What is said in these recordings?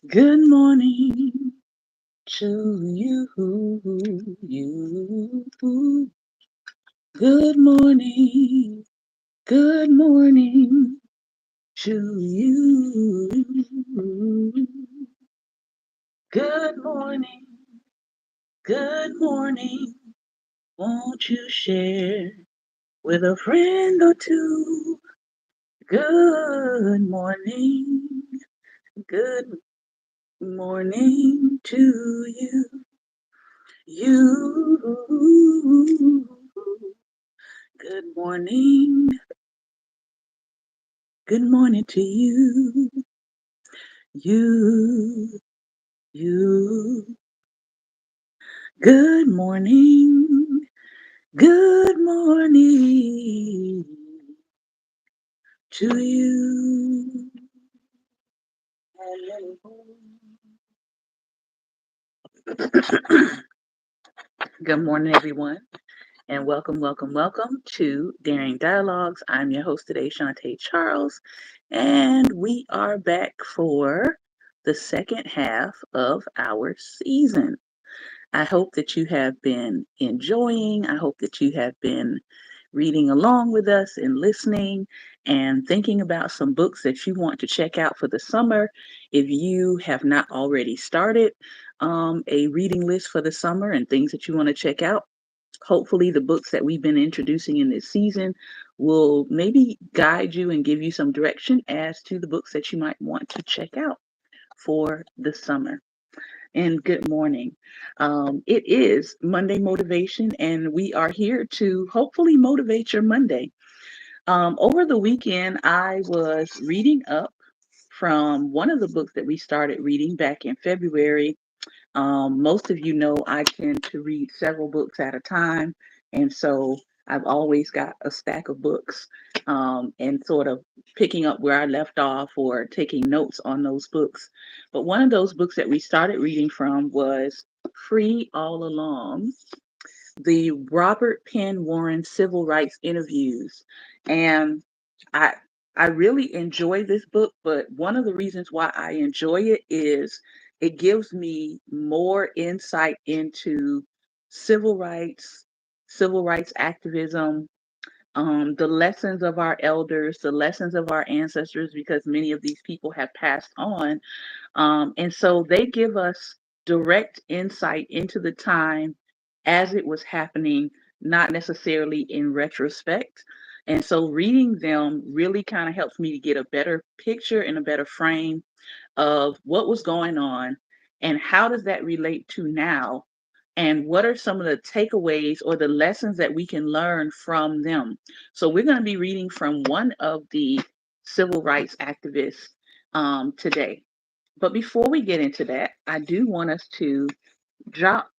Good morning to you. You. Good morning. Good morning to you. Good morning. Good morning. Won't you share with a friend or two? Good morning. Good morning to you. You. Good morning. Good morning to you. You. You. Good morning. Good morning to you. Good morning, everyone, and welcome to Daring Dialogues. I'm your host today, Shantae Charles, and we are back for the second half of our season. I hope that you have been enjoying. I hope that you have been reading along with us and listening and thinking about some books that you want to check out for the summer. If you have not already started a reading list for the summer and things that you want to check out, hopefully the books that we've been introducing in this season will maybe guide you and give you some direction as to the books that you might want to check out for the summer. And good morning. It is Monday Motivation, and we are here to hopefully motivate your Monday. Over the weekend, I was reading up from one of the books that we started reading back in February. Most of you know I tend to read several books at a time, and so I've always got a stack of books and sort of picking up where I left off or taking notes on those books. But one of those books that we started reading from was Free All Along, the Robert Penn Warren Civil Rights Interviews. And I I really enjoy this book, but one of the reasons why I enjoy it is it gives me more insight into civil rights, civil rights activism, the lessons of our elders, the lessons of our ancestors, because many of these people have passed on. And so they give us direct insight into the time as it was happening, not necessarily in retrospect. And so reading them really kind of helps me to get a better picture and a better frame of what was going on and how does that relate to now, and what are some of the takeaways or the lessons that we can learn from them. So we're going to be reading from one of the civil rights activists today. But before we get into that, I do want us to drop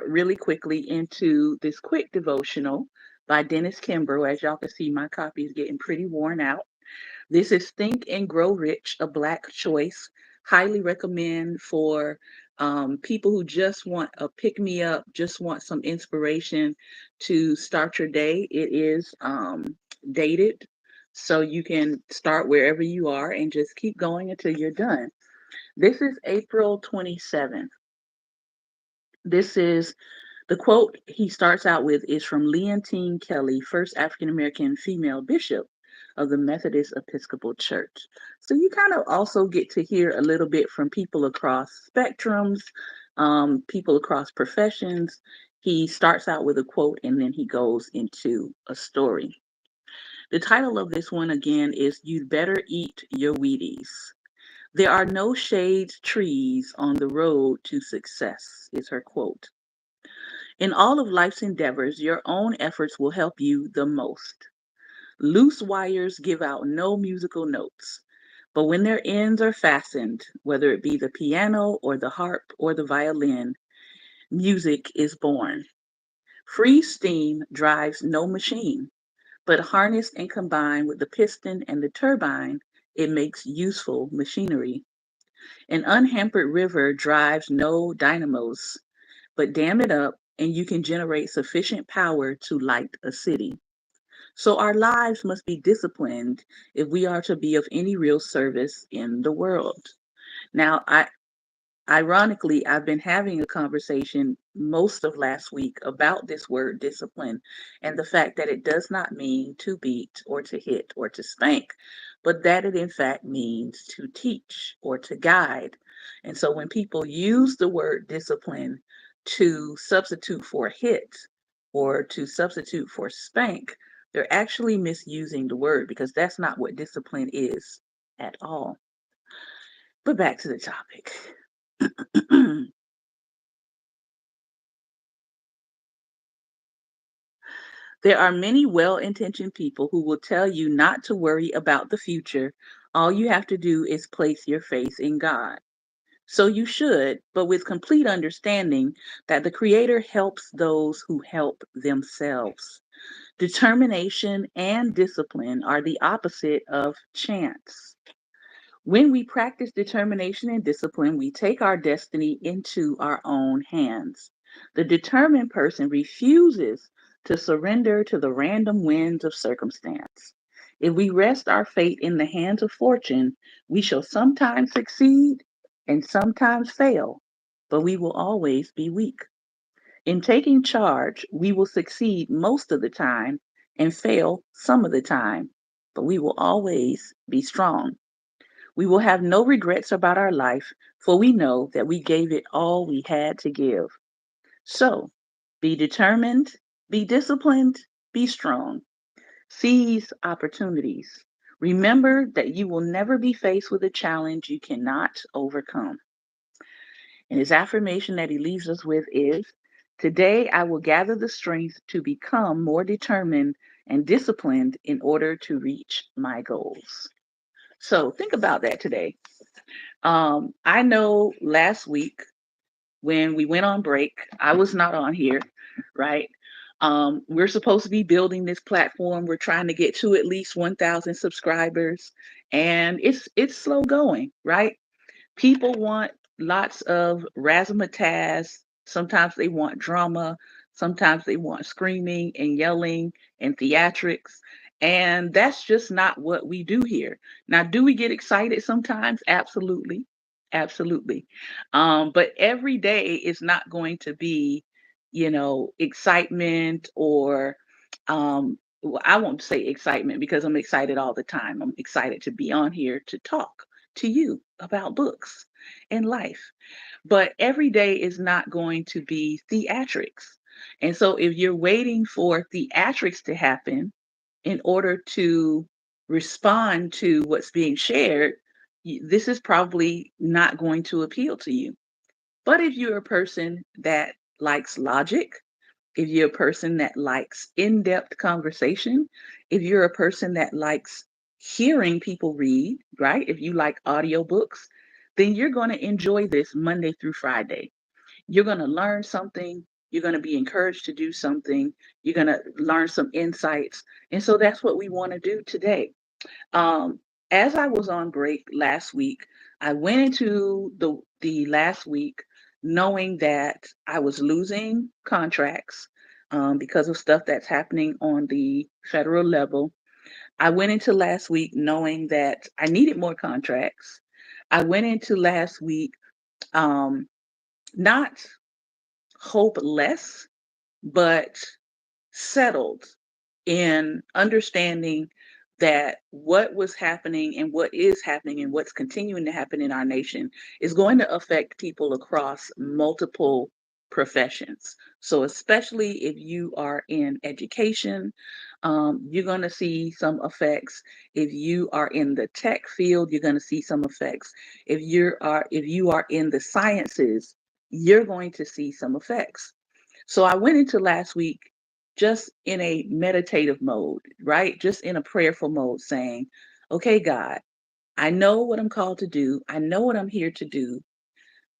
really quickly into this quick devotional by Dennis Kimbrough. As y'all can see, my copy is getting pretty worn out. This is Think and Grow Rich, a Black choice. Highly recommend for people who just want a pick me up, just want some inspiration to start your day. It is dated, so you can start wherever you are and just keep going until you're done. This is April 27th. This is the quote he starts out with is from Leontine Kelly, first African American female bishop of the Methodist Episcopal Church. So you kind of also get to hear a little bit from people across spectrums, people across professions. He starts out with a quote and then he goes into a story. The title of this one again is You'd Better Eat Your Wheaties. There are no shade trees on the road to success, is her quote. In all of life's endeavors, your own efforts will help you the most. Loose wires give out no musical notes, but when their ends are fastened, whether it be the piano or the harp or the violin, music is born. Free steam drives no machine, but harnessed and combined with the piston and the turbine, it makes useful machinery. An unhampered river drives no dynamos, but dam it up and you can generate sufficient power to light a city. So our lives must be disciplined if we are to be of any real service in the world. Now, Ironically, I've been having a conversation most of last week about this word discipline and the fact that it does not mean to beat or to hit or to spank, but that it in fact means to teach or to guide. And so when people use the word discipline to substitute for hit or to substitute for spank, they're actually misusing the word because that's not what discipline is at all. But back to the topic. There are many well intentioned people who will tell you not to worry about the future. All you have to do is place your faith in God. So you should, but with complete understanding that the Creator helps those who help themselves. Determination and discipline are the opposite of chance. When we practice determination and discipline, we take our destiny into our own hands. The determined person refuses to surrender to the random winds of circumstance. If we rest our fate in the hands of fortune, we shall sometimes succeed and sometimes fail, but we will always be weak. In taking charge, we will succeed most of the time and fail some of the time, but we will always be strong. We will have no regrets about our life, for we know that we gave it all we had to give. So, be determined, be disciplined, be strong. Seize opportunities. Remember that you will never be faced with a challenge you cannot overcome. And his affirmation that he leaves us with is today I will gather the strength to become more determined and disciplined in order to reach my goals. So, think about that today. I know last week when we went on break, I was not on here, right? We're supposed to be building this platform. We're trying to get to at least 1,000 subscribers, and it's slow going, right? People want lots of razzmatazz. Sometimes they want drama. Sometimes they want screaming and yelling and theatrics. And that's just not what we do here. Now, do we get excited sometimes? Absolutely. Absolutely. But every day is not going to be, excitement or, well, I won't say excitement because I'm excited all the time. I'm excited to be on here to talk to you about books and life. But every day is not going to be theatrics. And so if you're waiting for theatrics to happen in order to respond to what's being shared, this is probably not going to appeal to you. But if you're a person that likes logic, if you're a person that likes in depth conversation, if you're a person that likes hearing people read, right? If you like audiobooks, then you're going to enjoy this Monday through Friday. You're going to learn something. You're going to be encouraged to do something. You're going to learn some insights. And so that's what we want to do today. Um, as I was on break last week, I went into the last week knowing that I was losing contracts because of stuff that's happening on the federal level. I went into last week knowing that I needed more contracts. I went into last week um, not hopeless, but settled in understanding that what was happening and what is happening and what's continuing to happen in our nation is going to affect people across multiple professions. So, especially if you are in education, you're going to see some effects. If you are in the tech field, you're going to see some effects. If you are in the sciences, you're going to see some effects. So I went into last week just in a meditative mode, right? Just in a prayerful mode, saying, okay, God, I know what I'm called to do. I know what I'm here to do.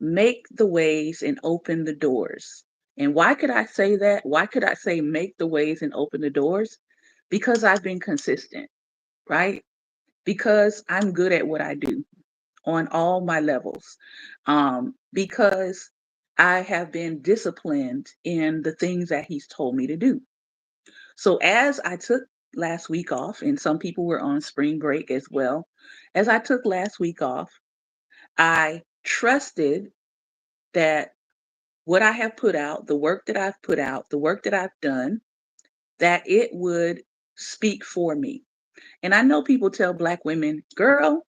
Make the ways and open the doors. And why could I say that? Why could I say make the ways and open the doors? Because I've been consistent, right? Because I'm good at what I do on all my levels. Because I have been disciplined in the things that He's told me to do. So as I took last week off, and some people were on spring break as well, as I took last week off, I trusted that what I have put out, the work that I've put out, the work that I've done, that it would speak for me. And I know people tell Black women, girl,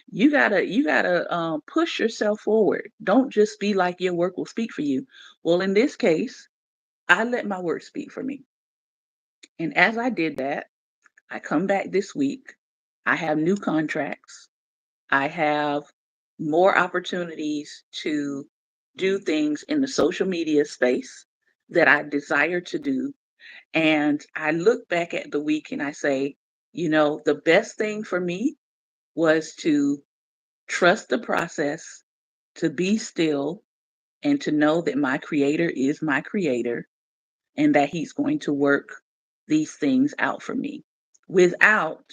you gotta push yourself forward. Don't just be like your work will speak for you. Well, in this case, I let my work speak for me. And as I did that, I come back this week. I have new contracts. I have more opportunities to do things in the social media space that I desire to do. And I look back at the week and I say, the best thing for me was to trust the process, to be still, and to know that my creator is my creator and that he's going to work these things out for me without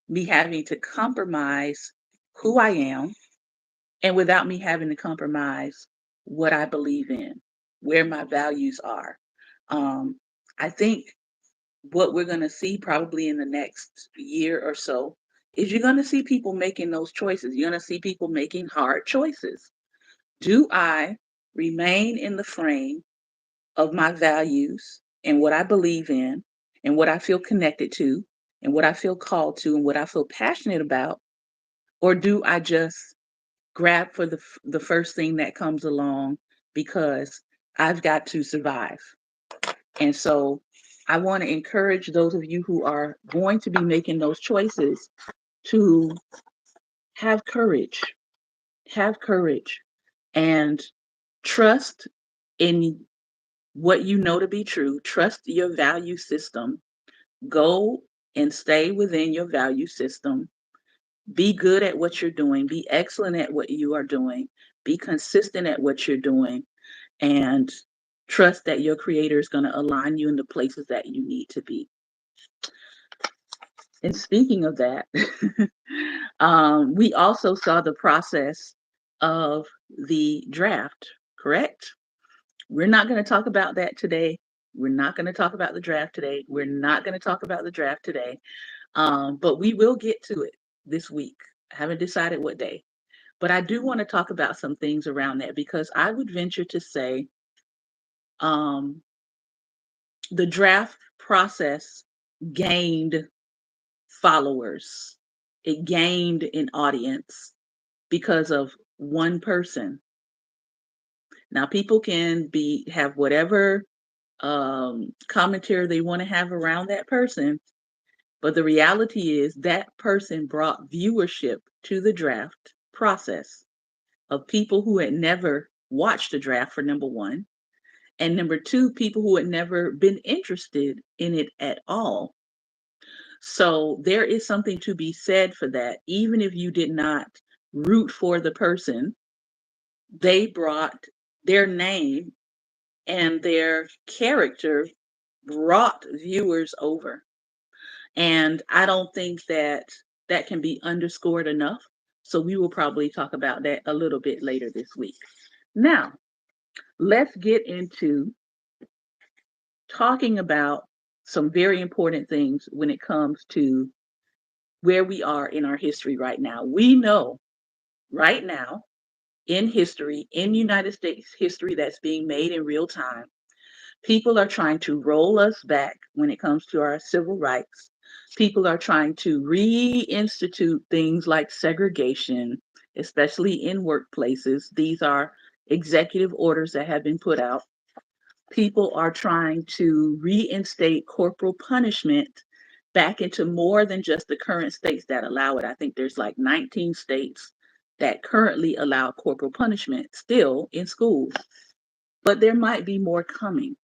me having to compromise who I am and without me having to compromise what I believe in, where my values are. Um, I think what we're going to see probably in the next year or so is you're going to see people making those choices. You're going to see people making hard choices. Do I remain in the frame of my values and what I believe in and what I feel connected to and what I feel called to and what I feel passionate about? Or do I just grab for the first thing that comes along because I've got to survive? And so I want to encourage those of you who are going to be making those choices to have courage, have courage, and trust in what you know to be true. Trust your value system. Go and stay within your value system. Be good at what you're doing. Be excellent at what you are doing. Be consistent at what you're doing. And trust that your creator is going to align you in the places that you need to be. And speaking of that, we also saw the process of the draft, correct? We're not going to talk about that today. We're not going to talk about the draft today. We're not going to talk about the draft today. But we will get to it this week. I haven't decided what day. But I do want to talk about some things around that because I would venture to say um, the draft process gained followers, it gained an audience because of one person. Now, people can have whatever commentary they want to have around that person, but the reality is that person brought viewership to the draft process of people who had never watched the draft, for number one, and number two, people who had never been interested in it at all. So there is something to be said for that. Even if you did not root for the person, they brought their name and their character brought viewers over. And I don't think that that can be underscored enough. So we will probably talk about that a little bit later this week. Now, let's get into talking about some very important things when it comes to where we are in our history right now. We know right now in history, in United States history that's being made in real time, people are trying to roll us back when it comes to our civil rights. People are trying to reinstitute things like segregation, especially in workplaces. These are executive orders that have been put out. People are trying to reinstate corporal punishment back into more than just the current states that allow it. I think there's like 19 states that currently allow corporal punishment still in schools, but there might be more coming.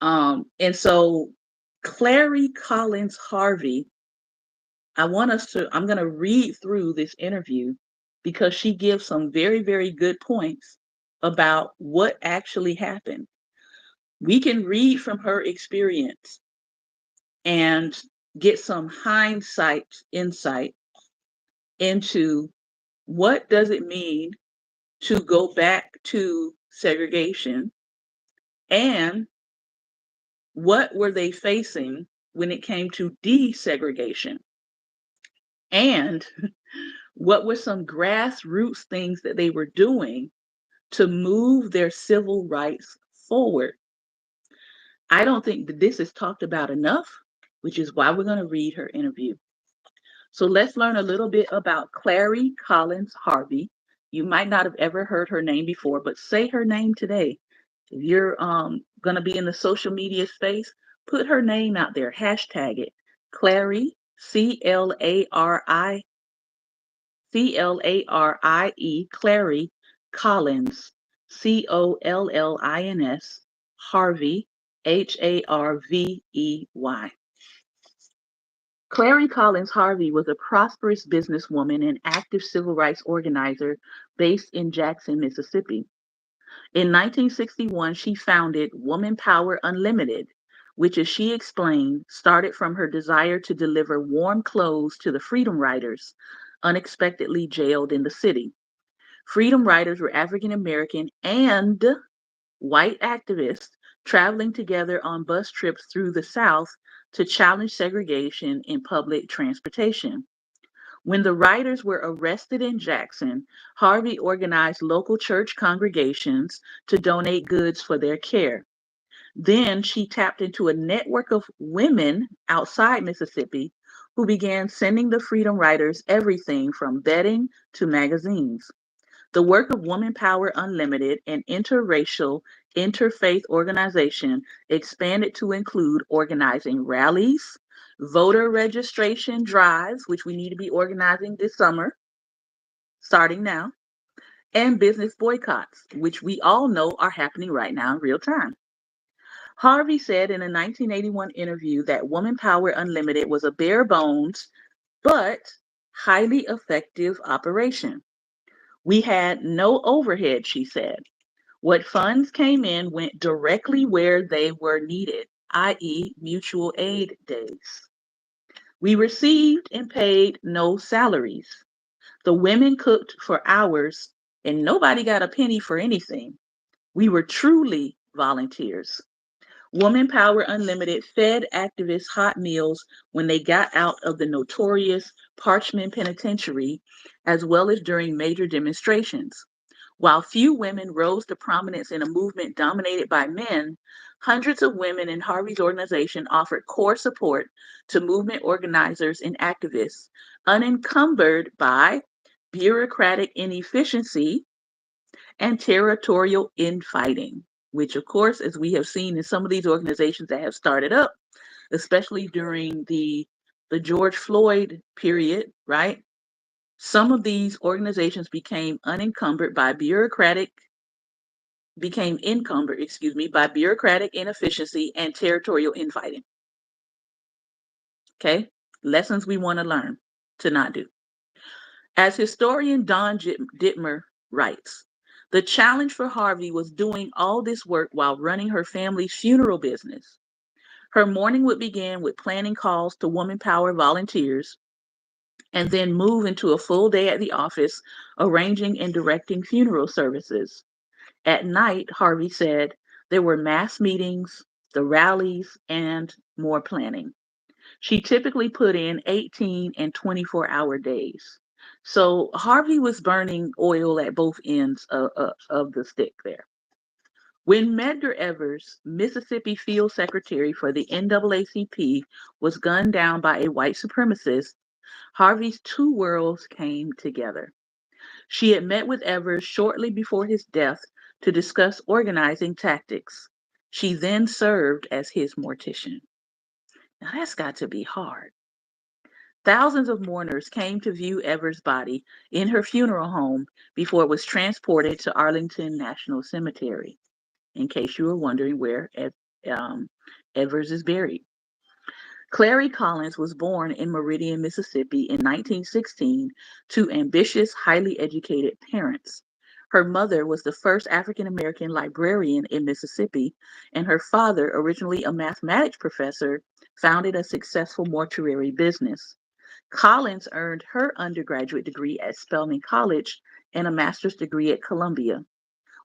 And so Clary Collins Harvey, I'm going to read through this interview because she gives some very, very good points about what actually happened. We can read from her experience and get some hindsight insight into what does it mean to go back to segregation and what were they facing when it came to desegregation, and what were some grassroots things that they were doing to move their civil rights forward. I don't think that this is talked about enough, which is why we're going to read her interview. So let's learn a little bit about Clary Collins Harvey. You might not have ever heard her name before, but say her name today. If you're going to be in the social media space, put her name out there, hashtag it. Clary, Clarie, Clary Collins, Collins, Harvey, Harvey. Clary Collins Harvey was a prosperous businesswoman and active civil rights organizer based in Jackson, Mississippi. In 1961, she founded Woman Power Unlimited, which, as she explained, started from her desire to deliver warm clothes to the Freedom Riders, unexpectedly jailed in the city. Freedom Riders were African American and white activists traveling together on bus trips through the South to challenge segregation in public transportation. When the riders were arrested in Jackson, Harvey organized local church congregations to donate goods for their care. Then she tapped into a network of women outside Mississippi who began sending the Freedom Riders everything from bedding to magazines. The work of Woman Power Unlimited, an interracial, interfaith organization, expanded to include organizing rallies, voter registration drives, which we need to be organizing this summer, starting now, and business boycotts, which we all know are happening right now in real time. Harvey said in a 1981 interview that Woman Power Unlimited was a bare bones but highly effective operation. We had no overhead, she said. What funds came in went directly where they were needed, i.e., mutual aid days. We received and paid no salaries. The women cooked for hours and nobody got a penny for anything. We were truly volunteers. Woman Power Unlimited fed activists hot meals when they got out of the notorious Parchman Penitentiary, as well as during major demonstrations. While few women rose to prominence in a movement dominated by men, hundreds of women in Harvey's organization offered core support to movement organizers and activists, unencumbered by bureaucratic inefficiency and territorial infighting, which, of course, as we have seen in some of these organizations that have started up, especially during the George Floyd period, right? Some of these organizations became encumbered, by bureaucratic inefficiency and territorial infighting. Okay? Lessons we want to learn to not do. As historian Don Dittmer writes, the challenge for Harvey was doing all this work while running her family's funeral business. Her morning would begin with planning calls to Woman Power volunteers and then move into a full day at the office, arranging and directing funeral services. At night, Harvey said, there were mass meetings, the rallies, and more planning. She typically put in 18 and 24-hour days. So Harvey was burning oil at both ends of the stick there. When Medgar Evers, Mississippi field secretary for the NAACP, was gunned down by a white supremacist, Harvey's two worlds came together. She had met with Evers shortly before his death to discuss organizing tactics. She then served as his mortician. Now that's got to be hard. Thousands of mourners came to view Evers' body in her funeral home before it was transported to Arlington National Cemetery, in case you were wondering where Evers is buried. Clary Collins was born in Meridian, Mississippi in 1916 to ambitious, highly educated parents. Her mother was the first African American librarian in Mississippi, and her father, originally a mathematics professor, founded a successful mortuary business. Collins earned her undergraduate degree at Spelman College and a master's degree at Columbia.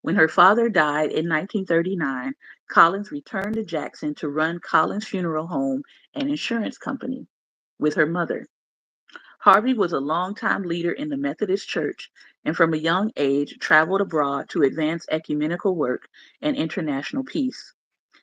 When her father died in 1939, Collins returned to Jackson to run Collins Funeral Home and Insurance Company with her mother. Harvey was a longtime leader in the Methodist Church and from a young age traveled abroad to advance ecumenical work and international peace.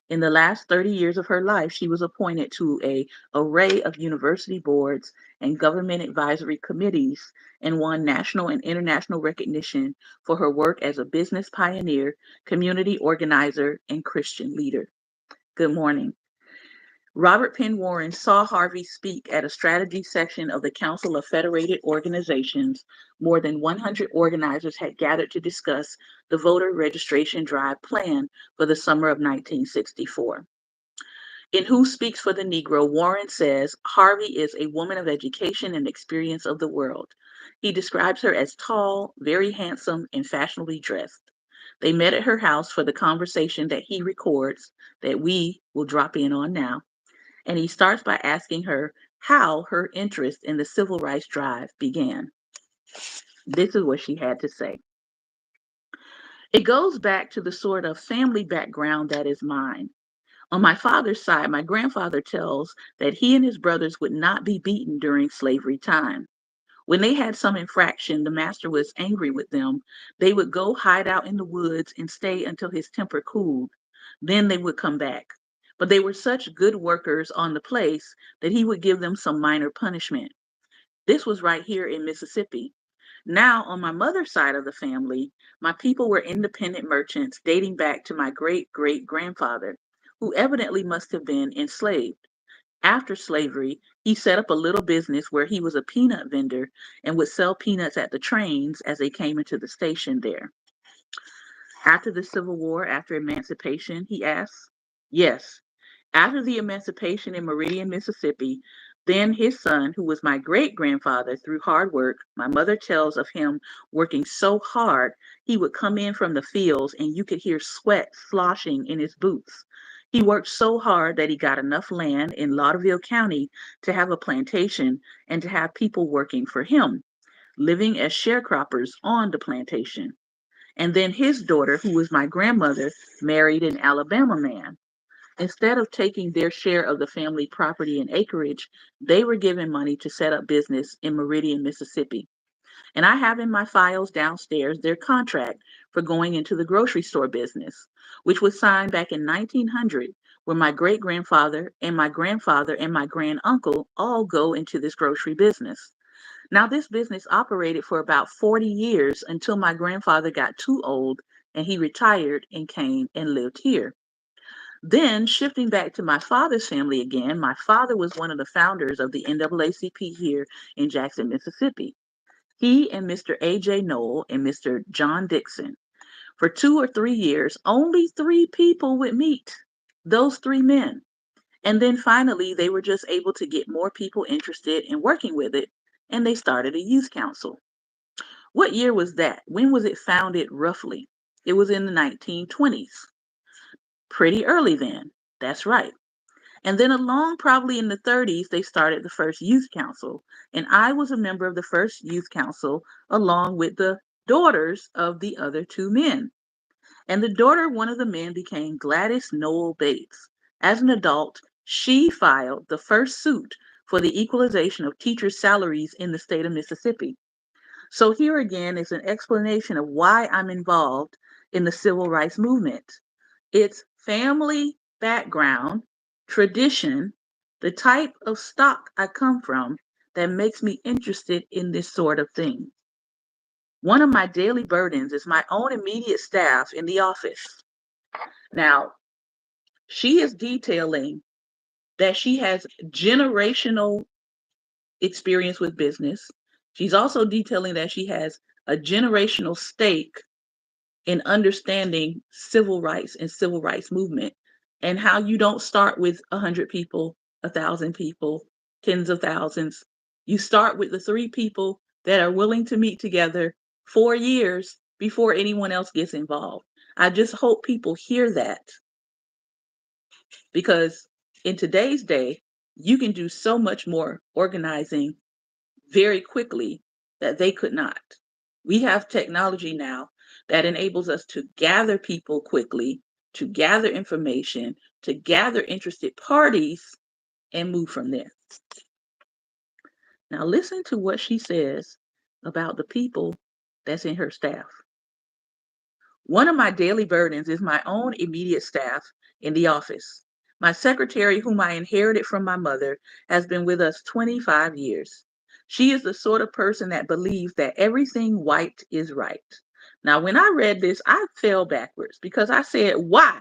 In the last 30 years of her life, she was appointed to an array of university boards and government advisory committees and won national and international recognition for her work as a business pioneer, community organizer, and Christian leader. Good morning. Robert Penn Warren saw Harvey speak at a strategy session of the Council of Federated Organizations. More than 100 organizers had gathered to discuss the voter registration drive plan for the summer of 1964. In Who Speaks for the Negro, Warren says Harvey is a woman of education and experience of the world. He describes her as tall, very handsome, and fashionably dressed. They met at her house for the conversation that he records, that we will drop in on now, and he starts by asking her how her interest in the civil rights drive began. This is what she had to say. It goes back to the sort of family background that is mine. On my father's side, my grandfather tells that he and his brothers would not be beaten during slavery time. When they had some infraction, the master was angry with them. They would go hide out in the woods and stay until his temper cooled. Then they would come back. But they were such good workers on the place that he would give them some minor punishment. This was right here in Mississippi. Now, on my mother's side of the family, my people were independent merchants dating back to my great great grandfather, who evidently must have been enslaved. After slavery, he set up a little business where he was a peanut vendor and would sell peanuts at the trains as they came into the station there. After the Civil War, after emancipation, he asks? Yes. After the emancipation in Meridian, Mississippi, then his son, who was my great grandfather, through hard work, my mother tells of him working so hard, he would come in from the fields and you could hear sweat sloshing in his boots. He worked so hard that he got enough land in Lauderdale County to have a plantation and to have people working for him, living as sharecroppers on the plantation. And then his daughter, who was my grandmother, married an Alabama man. Instead of taking their share of the family property and acreage, they were given money to set up business in Meridian, Mississippi. And I have in my files downstairs their contract for going into the grocery store business, which was signed back in 1900, where my great grandfather and my grandfather and my granduncle all go into this grocery business. Now, this business operated for about 40 years until my grandfather got too old and he retired and came and lived here. Then, shifting back to my father's family again, my father was one of the founders of the NAACP here in Jackson, Mississippi. He and Mr. A.J. Knoll and Mr. John Dixon. For 2 or 3 years, only 3 people would meet, those 3 men. And then finally, they were just able to get more people interested in working with it, and they started a youth council. What year was that? When was it founded roughly? It was in the 1920s. Pretty early then. That's right. And then along probably in the 30s, they started the first youth council. And I was a member of the first youth council along with the daughters of the other 2 men. And the daughter of one of the men became Gladys Noel Bates. As an adult, she filed the first suit for the equalization of teachers' salaries in the state of Mississippi. So here again is an explanation of why I'm involved in the civil rights movement. It's family background, tradition, the type of stock I come from that makes me interested in this sort of thing. One of my daily burdens is my own immediate staff in the office. Now, she is detailing that she has generational experience with business. She's also detailing that she has a generational stake in understanding civil rights and civil rights movement, and how you don't start with 100 people, 1,000 people, tens of thousands. You start with the 3 people that are willing to meet together for years before anyone else gets involved. I just hope people hear that, because in today's day, you can do so much more organizing very quickly that they could not. We have technology now that enables us to gather people quickly, to gather information, to gather interested parties, and move from there. Now, listen to what she says about the people that's in her staff. One of my daily burdens is my own immediate staff in the office. My secretary, whom I inherited from my mother, has been with us 25 years. She is the sort of person that believes that everything white is right. Now, when I read this, I fell backwards because I said, why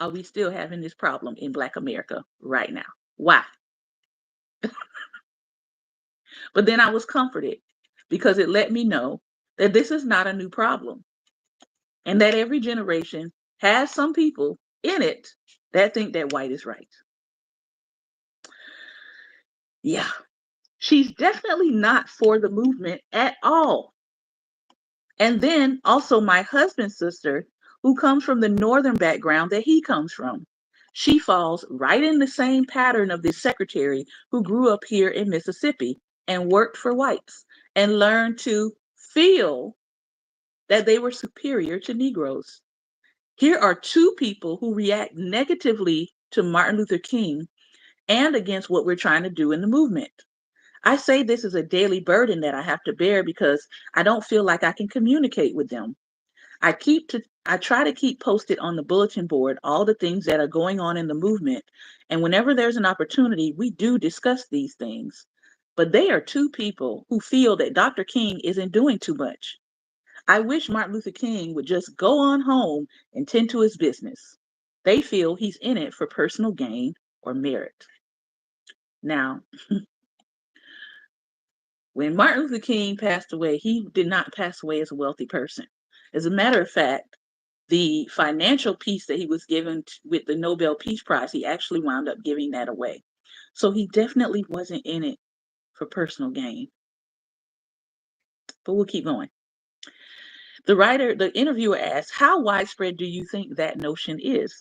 are we still having this problem in Black America right now? Why? But then I was comforted because it let me know that this is not a new problem and that every generation has some people in it that think that white is right. Yeah, she's definitely not for the movement at all. And then also my husband's sister, who comes from the northern background that he comes from. She falls right in the same pattern of this secretary who grew up here in Mississippi and worked for whites and learned to feel that they were superior to Negroes. Here are two people who react negatively to Martin Luther King and against what we're trying to do in the movement. I say this is a daily burden that I have to bear because I don't feel like I can communicate with them. I try to keep posted on the bulletin board all the things that are going on in the movement, and whenever there's an opportunity, we do discuss these things. But they are two people who feel that Dr. King isn't doing too much. I wish Martin Luther King would just go on home and tend to his business. They feel he's in it for personal gain or merit. Now, when Martin Luther King passed away, he did not pass away as a wealthy person. As a matter of fact, the financial piece that he was given with the Nobel Peace Prize, he actually wound up giving that away. So he definitely wasn't in it for personal gain. But we'll keep going. The interviewer asks, how widespread do you think that notion is?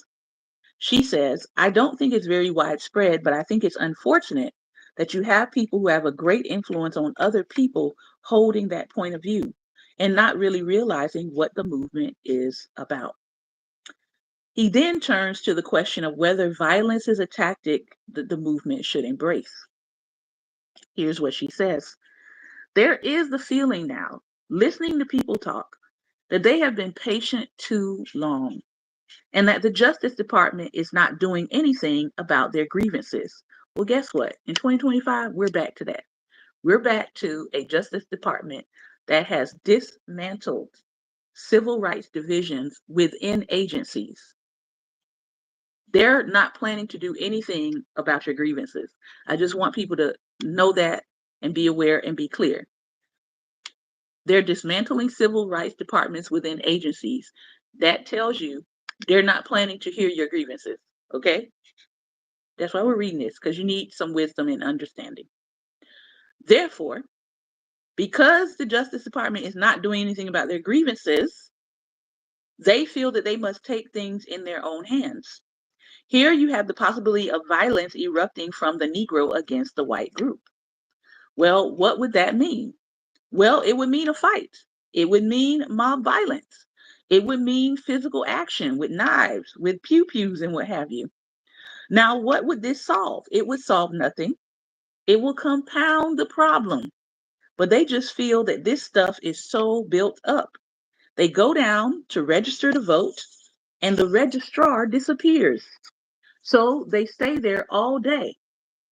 She says, I don't think it's very widespread, but I think it's unfortunate that you have people who have a great influence on other people holding that point of view and not really realizing what the movement is about. He then turns to the question of whether violence is a tactic that the movement should embrace. Here's what she says. There is the feeling now, listening to people talk, that they have been patient too long and that the Justice Department is not doing anything about their grievances. Well, guess what? In 2025, we're back to that. We're back to a Justice Department that has dismantled civil rights divisions within agencies. They're not planning to do anything about your grievances. I just want people to know that and be aware and be clear. They're dismantling civil rights departments within agencies. That tells you they're not planning to hear your grievances. Okay? That's why we're reading this, because you need some wisdom and understanding. Therefore, because the Justice Department is not doing anything about their grievances, they feel that they must take things in their own hands. Here you have the possibility of violence erupting from the Negro against the white group. Well, what would that mean? Well, it would mean a fight. It would mean mob violence. It would mean physical action with knives, with pew-pews and what have you. Now, what would this solve? It would solve nothing. It will compound the problem. But they just feel that this stuff is so built up. They go down to register to vote, and the registrar disappears. So they stay there all day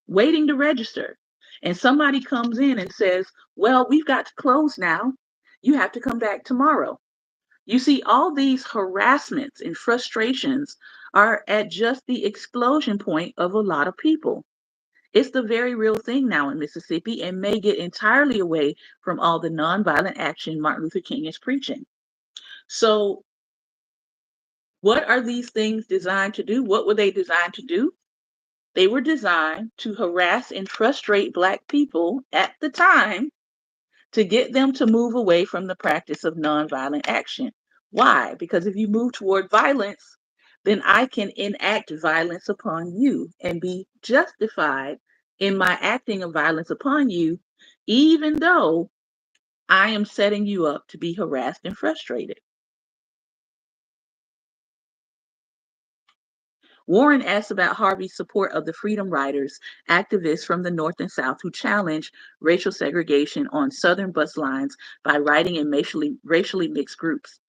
waiting to register. And somebody comes in and says, well, we've got to close now. You have to come back tomorrow. You see, all these harassments and frustrations are at just the explosion point of a lot of people. It's the very real thing now in Mississippi and may get entirely away from all the nonviolent action Martin Luther King is preaching. So, what are these things designed to do? What were they designed to do? They were designed to harass and frustrate Black people at the time to get them to move away from the practice of nonviolent action. Why? Because if you move toward violence, then I can enact violence upon you and be justified in my acting of violence upon you, even though I am setting you up to be harassed and frustrated. Warren asked about Harvey's support of the Freedom Riders, activists from the North and South who challenged racial segregation on Southern bus lines by riding in racially mixed groups.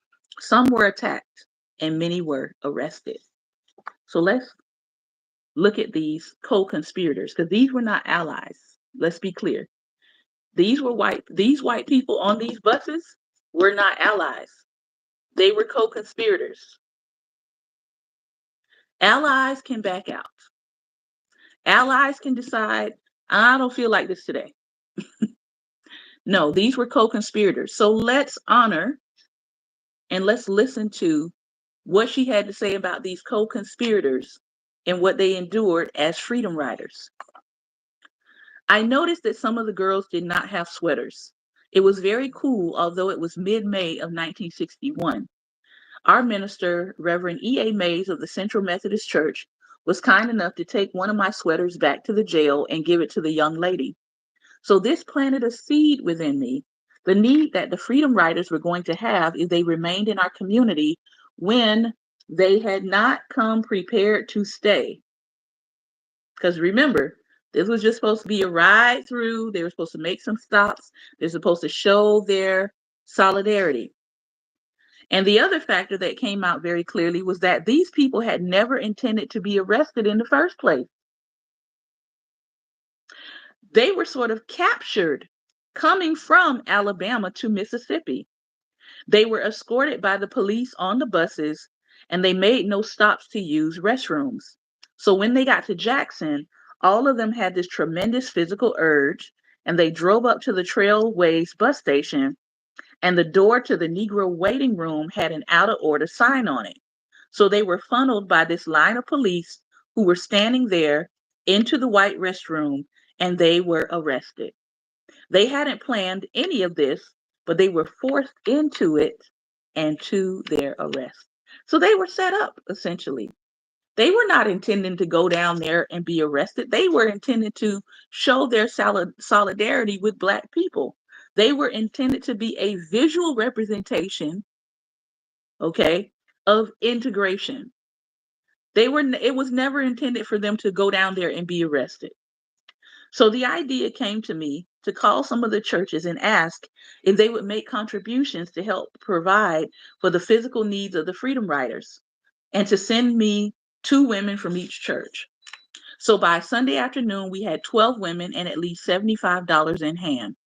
Some were attacked and many were arrested. So let's look at these co-conspirators, because these were not allies. Let's be clear. These white people on these buses were not allies. They were co-conspirators. Allies can back out. Allies can decide, I don't feel like this today. No, these were co-conspirators. So let's honor and let's listen to what she had to say about these co-conspirators and what they endured as freedom riders. I noticed that some of the girls did not have sweaters. It was very cool, although it was mid-May of 1961. Our minister, Reverend E.A. Mays of the Central Methodist Church, was kind enough to take one of my sweaters back to the jail and give it to the young lady. So this planted a seed within me, the need that the Freedom Riders were going to have if they remained in our community when they had not come prepared to stay. Because remember, this was just supposed to be a ride through. They were supposed to make some stops. They're supposed to show their solidarity. And the other factor that came out very clearly was that these people had never intended to be arrested in the first place. They were sort of captured coming from Alabama to Mississippi. They were escorted by the police on the buses, and they made no stops to use restrooms. So when they got to Jackson, all of them had this tremendous physical urge, and they drove up to the Trailways bus station, and the door to the Negro waiting room had an out of order sign on it. So they were funneled by this line of police who were standing there into the white restroom, and they were arrested. They hadn't planned any of this, but they were forced into it and to their arrest. So they were set up, essentially. They were not intending to go down there and be arrested. They were intended to show their solidarity with Black people. They were intended to be a visual representation, okay, of integration. It was never intended for them to go down there and be arrested. So the idea came to me to call some of the churches and ask if they would make contributions to help provide for the physical needs of the Freedom Riders and to send me 2 women from each church. So by Sunday afternoon, we had 12 women and at least $75 in hand.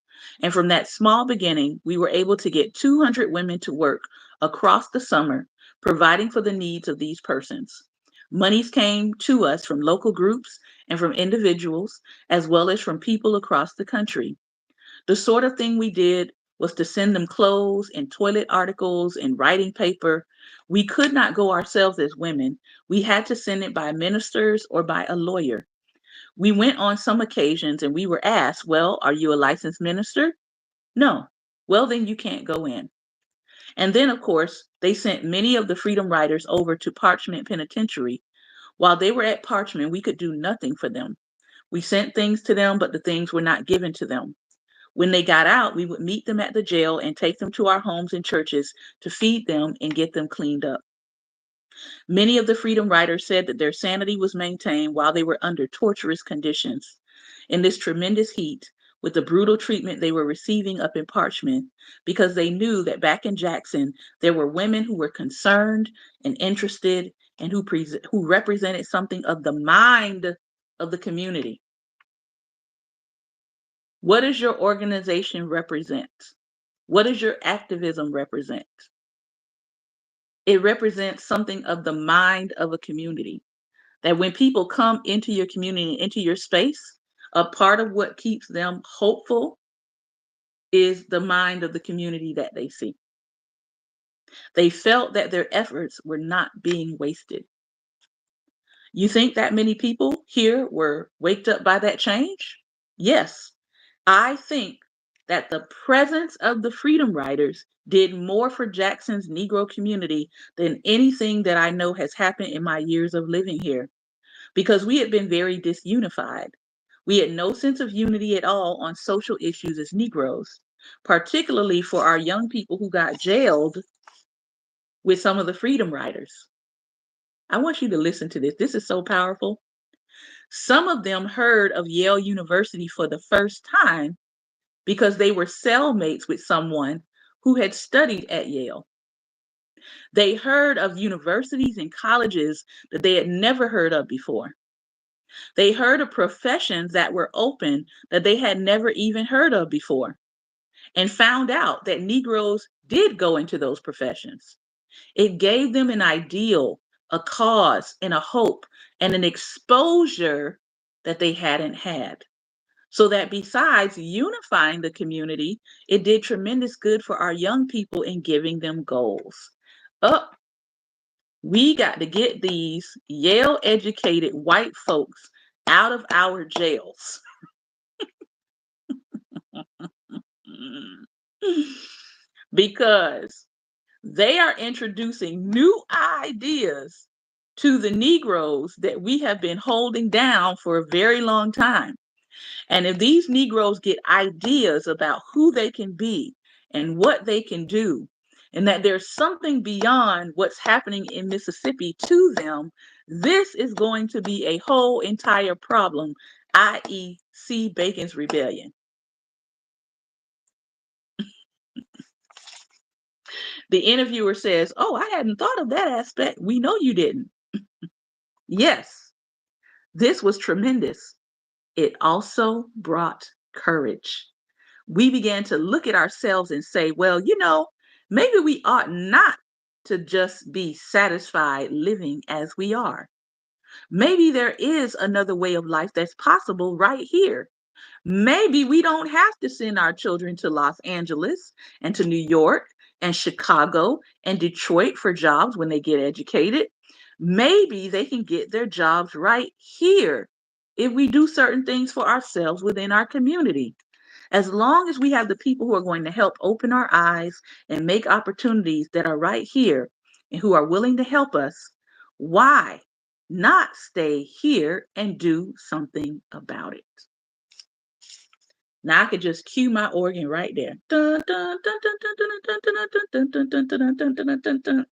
And from that small beginning, we were able to get 200 women to work across the summer, providing for the needs of these persons. Monies came to us from local groups and from individuals, as well as from people across the country. The sort of thing we did was to send them clothes and toilet articles and writing paper. We could not go ourselves as women. We had to send it by ministers or by a lawyer. We went on some occasions and we were asked, well, are you a licensed minister? No. Well, then you can't go in. And then, of course, they sent many of the Freedom Riders over to Parchment Penitentiary. While they were at Parchment, we could do nothing for them. We sent things to them, but the things were not given to them. When they got out, we would meet them at the jail and take them to our homes and churches to feed them and get them cleaned up. Many of the Freedom Riders said that their sanity was maintained while they were under torturous conditions. In this tremendous heat, with the brutal treatment they were receiving up in Parchment, because they knew that back in Jackson, there were women who were concerned and interested and who represented something of the mind of the community. What does your organization represent? What does your activism represent? It represents something of the mind of a community. That when people come into your community, into your space, a part of what keeps them hopeful is the mind of the community that they see. They felt that their efforts were not being wasted. You think that many people here were waked up by that change? Yes. I think that the presence of the Freedom Riders did more for Jackson's Negro community than anything that I know has happened in my years of living here, because we had been very disunified. We had no sense of unity at all on social issues as Negroes, particularly for our young people who got jailed with some of the Freedom Riders. I want you to listen to this. This is so powerful. Some of them heard of Yale University for the first time because they were cellmates with someone who had studied at Yale. They heard of universities and colleges that they had never heard of before. They heard of professions that were open that they had never even heard of before, and found out that Negroes did go into those professions. It gave them an ideal, a cause, and a hope, and an exposure that they hadn't had. So that besides unifying the community, it did tremendous good for our young people in giving them goals. Oh, we got to get these Yale educated white folks out of our jails. Because they are introducing new ideas to the Negroes that we have been holding down for a very long time. And if these Negroes get ideas about who they can be and what they can do, and that there's something beyond what's happening in Mississippi to them, this is going to be a whole entire problem, i.e., C. Bacon's Rebellion. The interviewer says, "Oh, I hadn't thought of that aspect." We know you didn't. Yes, this was tremendous. It also brought courage. We began to look at ourselves and say, well, maybe we ought not to just be satisfied living as we are. Maybe there is another way of life that's possible right here. Maybe we don't have to send our children to Los Angeles and to New York and Chicago and Detroit for jobs when they get educated. Maybe they can get their jobs right here if we do certain things for ourselves within our community. As long as we have the people who are going to help open our eyes and make opportunities that are right here and who are willing to help us, why not stay here and do something about it? Now I could just cue my organ right there. Dun, dun, dun, dun, dun, dun, dun, dun, dun, dun, dun, dun, dun, dun, dun, dun.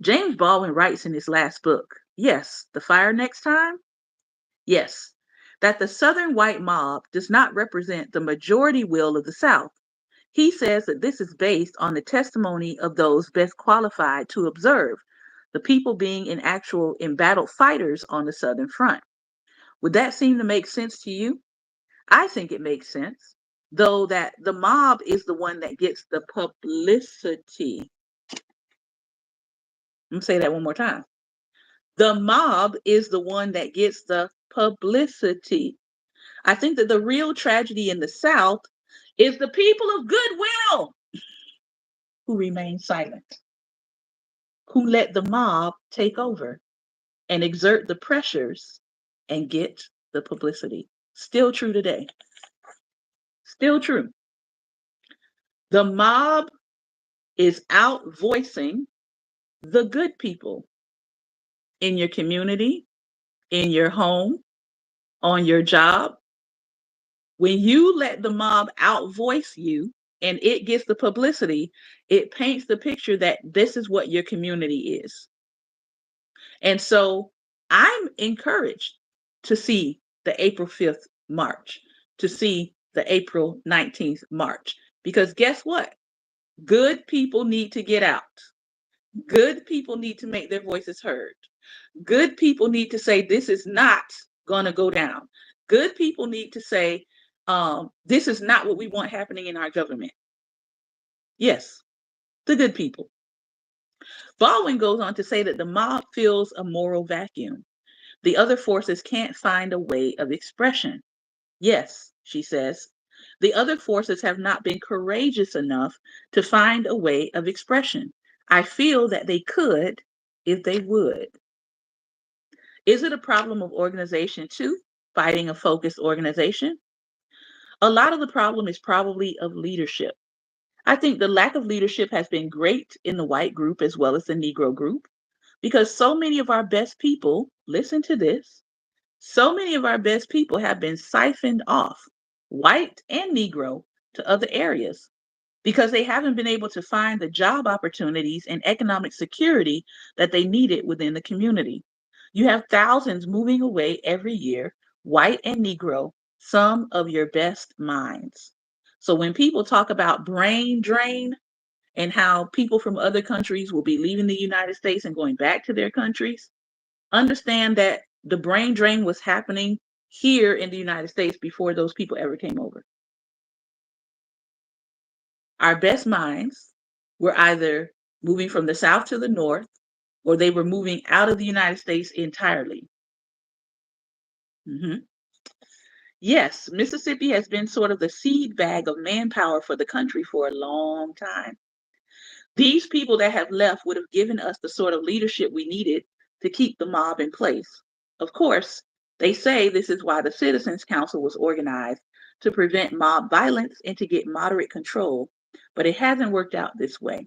James Baldwin writes in his last book, yes, The Fire Next Time, yes, that the Southern white mob does not represent the majority will of the South. He says that this is based on the testimony of those best qualified to observe, the people being in actual embattled fighters on the Southern front. Would that seem to make sense to you? I think it makes sense, though that the mob is the one that gets the publicity. Let me say that one more time. The mob is the one that gets the publicity. I think that the real tragedy in the South is the people of goodwill who remain silent, who let the mob take over and exert the pressures and get the publicity. Still true today. Still true. The mob is out voicing the good people in your community, in your home, on your job. When you let the mob outvoice you and it gets the publicity, it paints the picture that this is what your community is. And so I'm encouraged to see the April 5th march, to see the April 19th march, because guess what? Good people need to get out. Good people need to make their voices heard. Good people need to say, this is not going to go down. Good people need to say, this is not what we want happening in our government. Yes, the good people. Baldwin goes on to say that the mob fills a moral vacuum. The other forces can't find a way of expression. Yes, she says, the other forces have not been courageous enough to find a way of expression. I feel that they could if they would. Is it a problem of organization too? Fighting a focused organization? A lot of the problem is probably of leadership. I think the lack of leadership has been great in the white group as well as the Negro group, because so many of our best people, listen to this, so many of our best people have been siphoned off, white and Negro, to other areas. because they haven't been able to find the job opportunities and economic security that they needed within the community. You have thousands moving away every year, white and Negro, some of your best minds. So when people talk about brain drain and how people from other countries will be leaving the United States and going back to their countries, understand that the brain drain was happening here in the United States before those people ever came over. Our best minds were either moving from the South to the North, or they were moving out of the United States entirely. Mhm. Yes, Mississippi has been sort of the seed bag of manpower for the country for a long time. These people that have left would have given us the sort of leadership we needed to keep the mob in place. Of course, they say this is why the Citizens Council was organized, to prevent mob violence and to get moderate control, but it hasn't worked out this way.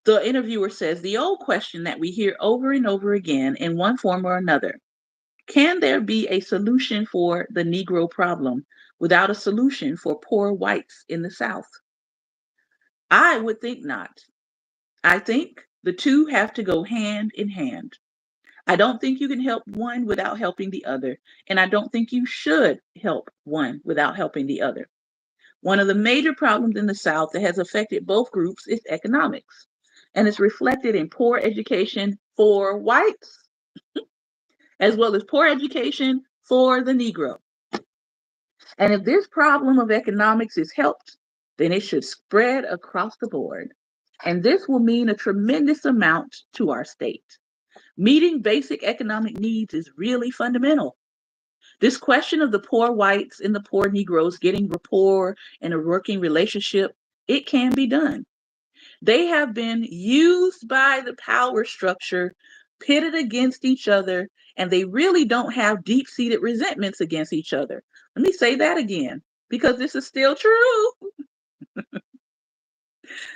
The interviewer says the old question that we hear over and over again in one form or another: can there be a solution for the Negro problem without a solution for poor whites in the South? I would think not. I think the two have to go hand in hand. I don't think you can help one without helping the other, and I don't think you should help one without helping the other. One of the major problems in the South that has affected both groups is economics, and it's reflected in poor education for whites as well as poor education for the Negro. And if this problem of economics is helped, then it should spread across the board. And this will mean a tremendous amount to our state. Meeting basic economic needs is really fundamental. This question of the poor whites and the poor Negroes getting rapport and a working relationship, it can be done. They have been used by the power structure, pitted against each other, and they really don't have deep seated resentments against each other. Let me say that again, because this is still true.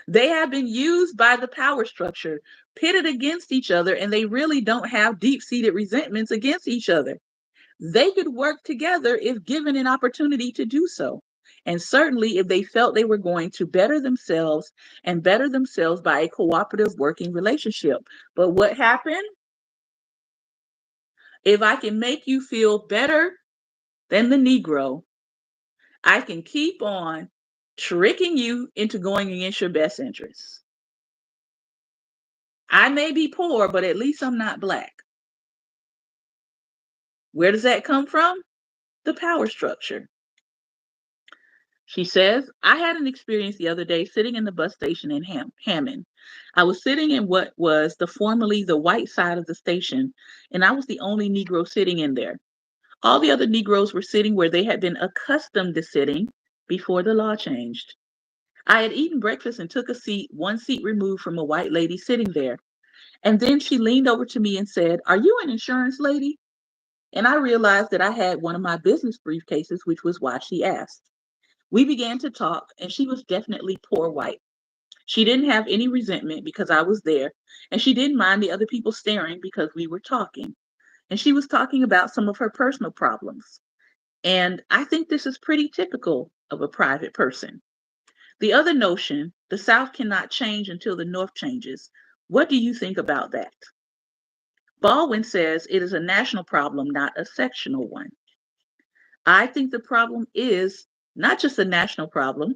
They have been used by the power structure, pitted against each other, and they really don't have deep seated resentments against each other. They could work together if given an opportunity to do so. And certainly if they felt they were going to better themselves and better themselves by a cooperative working relationship. But what happened? If I can make you feel better than the Negro, I can keep on tricking you into going against your best interests. I may be poor, but at least I'm not black. Where does that come from? The power structure. She says, I had an experience the other day sitting in the bus station in Hammond. I was sitting in what was formerly the white side of the station, and I was the only Negro sitting in there. All the other Negroes were sitting where they had been accustomed to sitting before the law changed. I had eaten breakfast and took a seat, one seat removed from a white lady sitting there. And then she leaned over to me and said, are you an insurance lady? And I realized that I had one of my business briefcases, which was why she asked. We began to talk, and she was definitely poor white. She didn't have any resentment because I was there, and she didn't mind the other people staring because we were talking. And she was talking about some of her personal problems. And I think this is pretty typical of a private person. The other notion, the South cannot change until the North changes. What do you think about that? Baldwin says it is a national problem, not a sectional one. I think the problem is not just a national problem,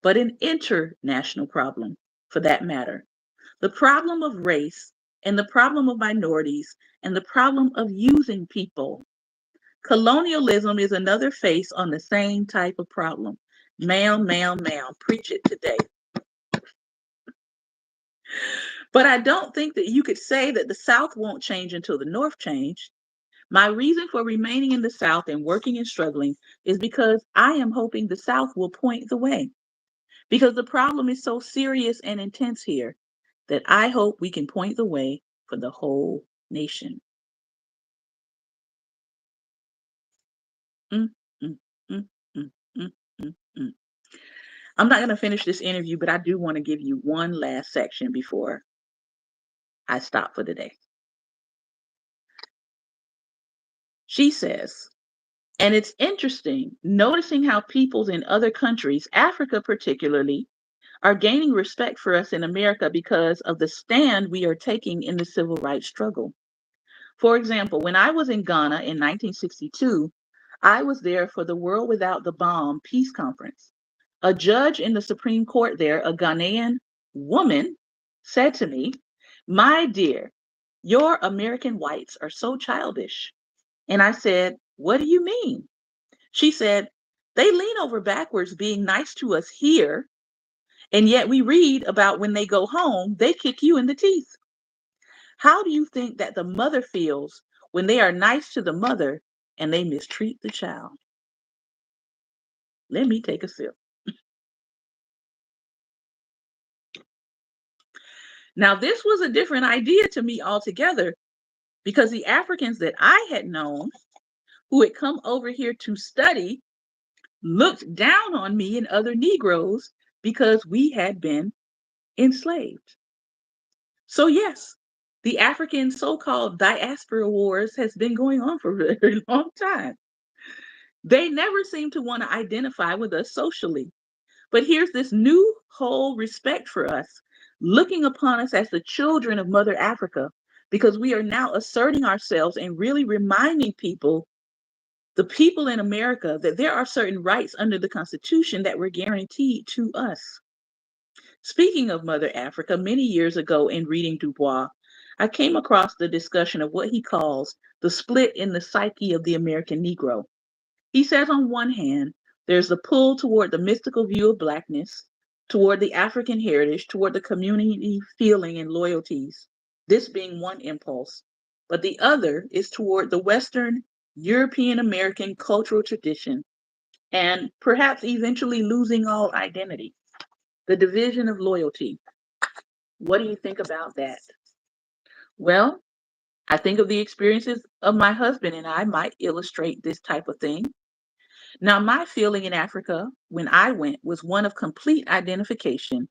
but an international problem for that matter. The problem of race and the problem of minorities and the problem of using people. Colonialism is another face on the same type of problem. Ma'am, ma'am, ma'am, preach it today. But I don't think that you could say that the South won't change until the North change. My reason for remaining in the South and working and struggling is because I am hoping the South will point the way. Because the problem is so serious and intense here that I hope we can point the way for the whole nation. Mm, mm, mm, mm, mm, mm, mm. I'm not going to finish this interview, but I do want to give you one last section before I stop for the day. She says, And it's interesting noticing how peoples in other countries, Africa particularly, are gaining respect for us in America because of the stand we are taking in the civil rights struggle. For example, when I was in Ghana in 1962, I was there for the World Without the Bomb Peace Conference. A judge in the Supreme Court there, a Ghanaian woman, said to me, "My dear, your American whites are so childish." And I said, "What do you mean?" She said, "They lean over backwards being nice to us here, and yet we read about when they go home, they kick you in the teeth. How do you think that the mother feels when they are nice to the mother and they mistreat the child?" Let me take a sip. Now, this was a different idea to me altogether because the Africans that I had known who had come over here to study looked down on me and other Negroes because we had been enslaved. So, yes, the African so called diaspora wars has been going on for a very long time. They never seem to want to identify with us socially. But here's this new whole respect for us, looking upon us as the children of Mother Africa, because we are now asserting ourselves and really reminding people, the people in America, that there are certain rights under the Constitution that were guaranteed to us. Speaking of Mother Africa, many years ago in reading Du Bois, I came across the discussion of what he calls the split in the psyche of the American Negro. He says, on one hand, there's the pull toward the mystical view of Blackness, toward the African heritage, toward the community feeling and loyalties, this being one impulse. But the other is toward the Western European American cultural tradition and perhaps eventually losing all identity, the division of loyalty. What do you think about that? Well, I think of the experiences of my husband and I might illustrate this type of thing. Now, my feeling in Africa when I went was one of complete identification,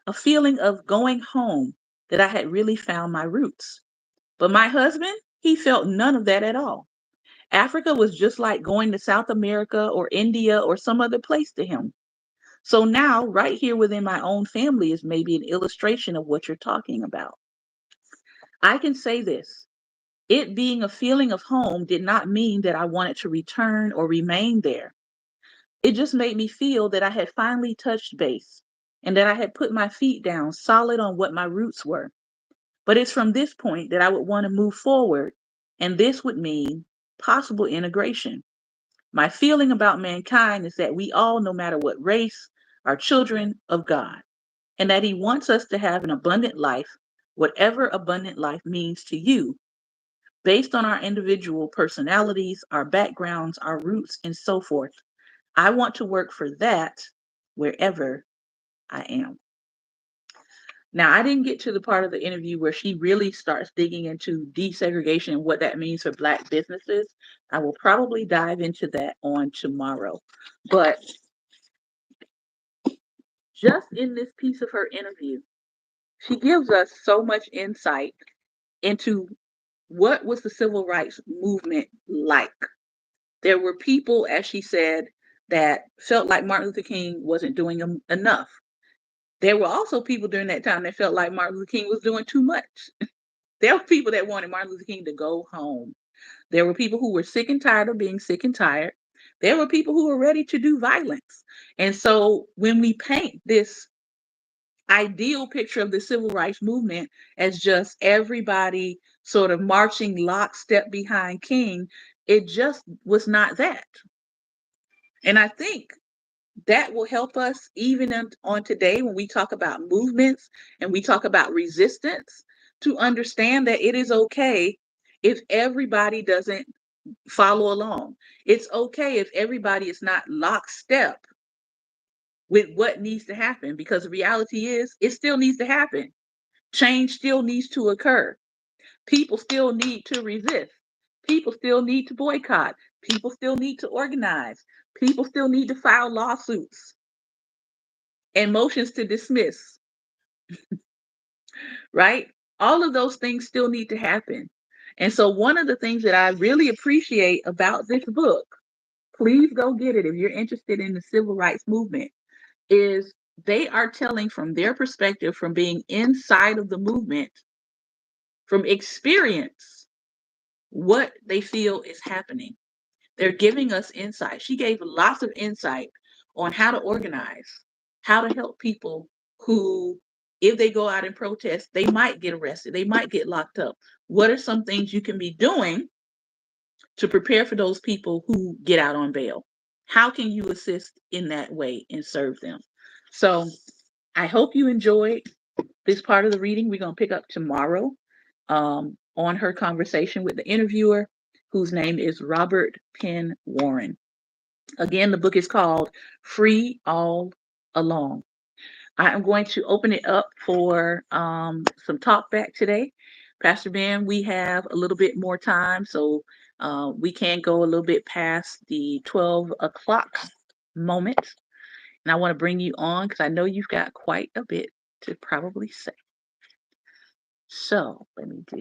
a feeling of going home, that I had really found my roots. But my husband, he felt none of that at all. Africa was just like going to South America or India or some other place to him. So now, right here within my own family is maybe an illustration of what you're talking about. I can say this: it being a feeling of home did not mean that I wanted to return or remain there. It just made me feel that I had finally touched base and that I had put my feet down solid on what my roots were. But it's from this point that I would want to move forward, and this would mean possible integration. My feeling about mankind is that we all, no matter what race, are children of God, and that He wants us to have an abundant life, whatever abundant life means to you, based on our individual personalities, our backgrounds, our roots, and so forth. I want to work for that wherever I am. Now, I didn't get to the part of the interview where she really starts digging into desegregation and what that means for Black businesses. I will probably dive into that on tomorrow. But just in this piece of her interview, she gives us so much insight into what was the civil rights movement like. There were people, as she said, that felt like Martin Luther King wasn't doing enough. There were also people during that time that felt like Martin Luther King was doing too much. There were people that wanted Martin Luther King to go home. There were people who were sick and tired of being sick and tired. There were people who were ready to do violence. And so when we paint this ideal picture of the civil rights movement as just everybody sort of marching lockstep behind King, it just was not that. And I think that will help us even on today when we talk about movements and we talk about resistance, to understand that it is okay if everybody doesn't follow along. It's okay if everybody is not lockstep with what needs to happen, because the reality is it still needs to happen. Change still needs to occur. People still need to resist. People still need to boycott. People still need to organize. People still need to file lawsuits and motions to dismiss, right? All of those things still need to happen. And so, one of the things that I really appreciate about this book please go get it if you're interested in the civil rights movement. Is they are telling from their perspective, from being inside of the movement, from experience, what they feel is happening. They're giving us insight. She gave lots of insight on how to organize, how to help people who, if they go out and protest, they might get arrested, they might get locked up. What are some things you can be doing to prepare for those people who get out on bail? How can you assist in that way and serve them? So I hope you enjoyed this part of the reading. We're going to pick up tomorrow on her conversation with the interviewer, whose name is Robert Penn Warren. Again, the book is called Free All Along. I am going to open it up for some talk back today. Pastor Ben, we have a little bit more time, so we can go a little bit past the 12 o'clock moment. And I want to bring you on because I know you've got quite a bit to probably say. So let me do.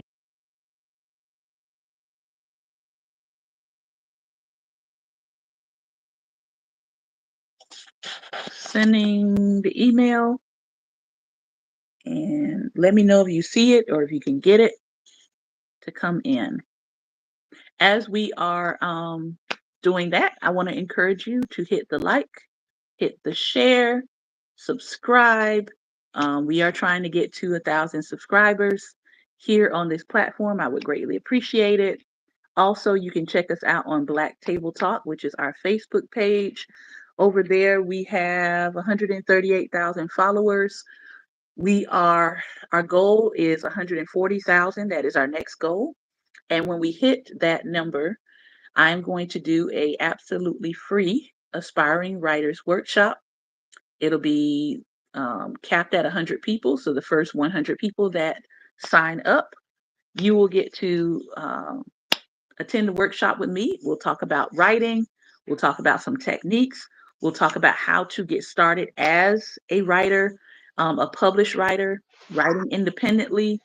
Sending the email, and let me know if you see it or if you can get it to come in. As we are doing that, I want to encourage you to hit the like, hit the share, subscribe. We are trying to get to 1,000 subscribers here on this platform. I would greatly appreciate it. Also, you can check us out on Black Table Talk, which is our Facebook page. Over there, we have 138,000 followers. Our goal is 140,000. That is our next goal. And when we hit that number, I'm going to do a absolutely free aspiring writers workshop. It'll be capped at 100 people. So the first 100 people that sign up, you will get to attend the workshop with me. We'll talk about writing. We'll talk about some techniques. We'll talk about how to get started as a writer, a published writer, writing independently.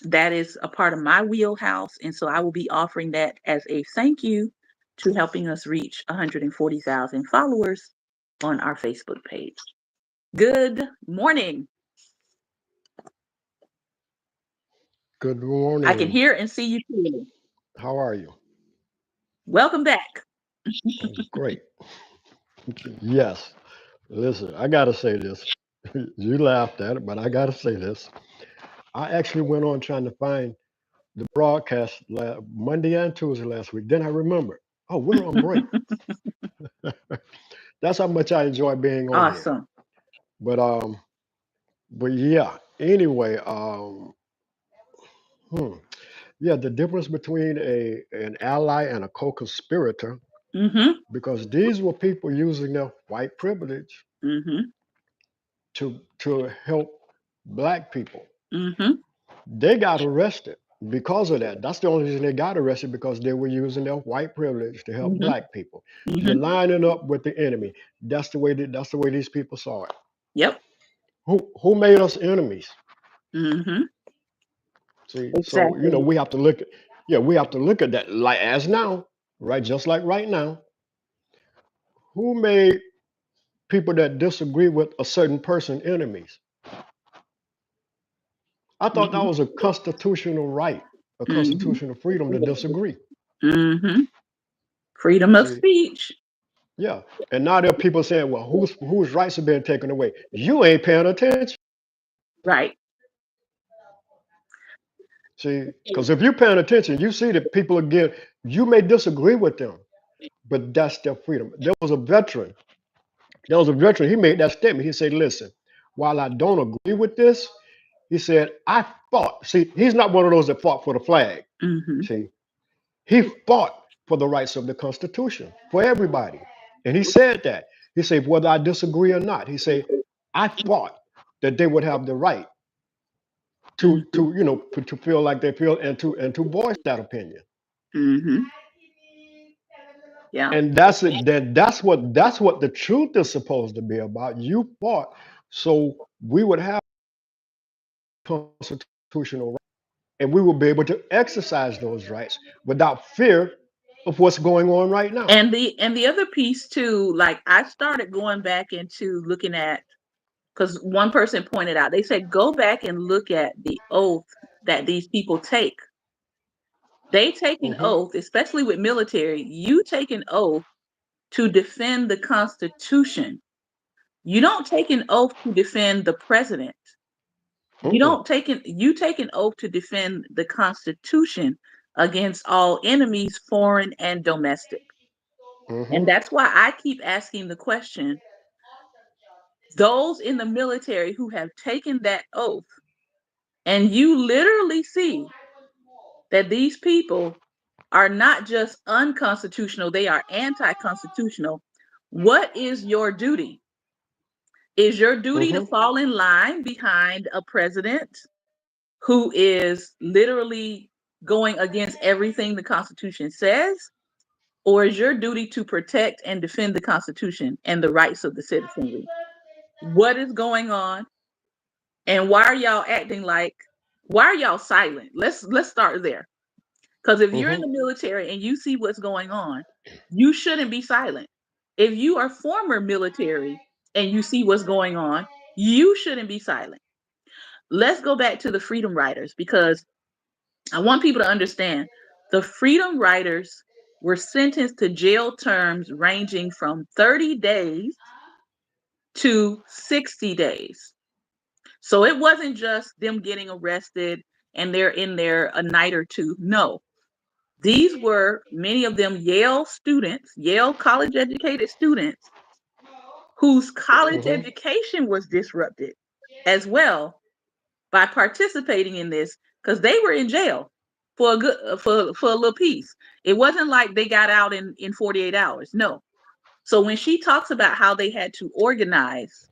That is a part of my wheelhouse. And so I will be offering that as a thank you to helping us reach 140,000 followers on our Facebook page. Good morning. Good I can morning. hear and see you clearly. How are you? Welcome back. Great. Yes. Listen, I got to say this. You laughed at it, but I got to say this. I actually went on trying to find the broadcast Monday and Tuesday last week. Then I remembered, oh, we're on break. That's how much I enjoy being on here. Awesome. But yeah. Anyway, hmm. Yeah, the difference between an ally and a co-conspirator, Mm-hmm. because these were people using their white privilege Mm-hmm. to help black people. Mm-hmm. They got arrested because of that. That's the only reason they got arrested, because they were using their white privilege to help Mm-hmm. black people. You're Mm-hmm. lining up with the enemy. That's the way these people saw it. Yep. Who made us enemies? Mm-hmm. See, so Exactly. we have to look at, yeah, we have to look at that, like as now, right? Just like right now, who made people that disagree with a certain person enemies? I thought that Mm-hmm. was a constitutional right, a Mm-hmm. constitutional freedom to disagree. Mm-hmm. Freedom of See, speech. yeah. And now there are people saying, well, whose rights are being taken away? You ain't paying attention. Right. See, because if you're paying attention, you see that people again, you may disagree with them, but that's their freedom. There was a veteran, he made that statement. He said, listen, while I don't agree with this, he said, I fought. See, he's not one of those that fought for the flag. Mm-hmm. See, he fought for the rights of the Constitution for everybody. And he said that. He said, whether I disagree or not, he said, I fought that they would have the right Mm-hmm. to feel like they feel, and to voice that opinion. Mm-hmm. Yeah. And that's it. That's what the truth is supposed to be about. You fought so we would have constitutional rights, and we will be able to exercise those rights without fear of what's going on right now. And the other piece too, like I started going back into looking at, because one person pointed out, they said go back and look at the oath that these people take. They take an Hmm. oath, especially with military. You take an oath to defend the Constitution. You don't take an oath to defend the president. Mm-mm. You take an oath to defend the Constitution against all enemies, foreign and domestic. Hmm. And that's why I keep asking the question, those in the military who have taken that oath, and you literally see that these people are not just unconstitutional, they are anti-constitutional. What is your duty? Is your duty to Hmm. fall in line behind a president who is literally going against everything the Constitution says? Or is your duty to protect and defend the Constitution and the rights of the citizenry? What is going on? And why are y'all silent? Let's start there. Because if you're in Hmm. the military and you see what's going on, you shouldn't be silent. If you are former military and you see what's going on, you shouldn't be silent. Let's go back to the freedom riders, because I want people to understand the freedom riders were sentenced to jail terms ranging from 30 days to 60 days. So it wasn't just them getting arrested and they're in there a night or two. No, these were many of them Yale students, Yale college educated students whose college Hmm. education was disrupted as well by participating in this, because they were in jail for a good for a little piece. It wasn't like they got out in 48 hours. No. So when she talks about how they had to organize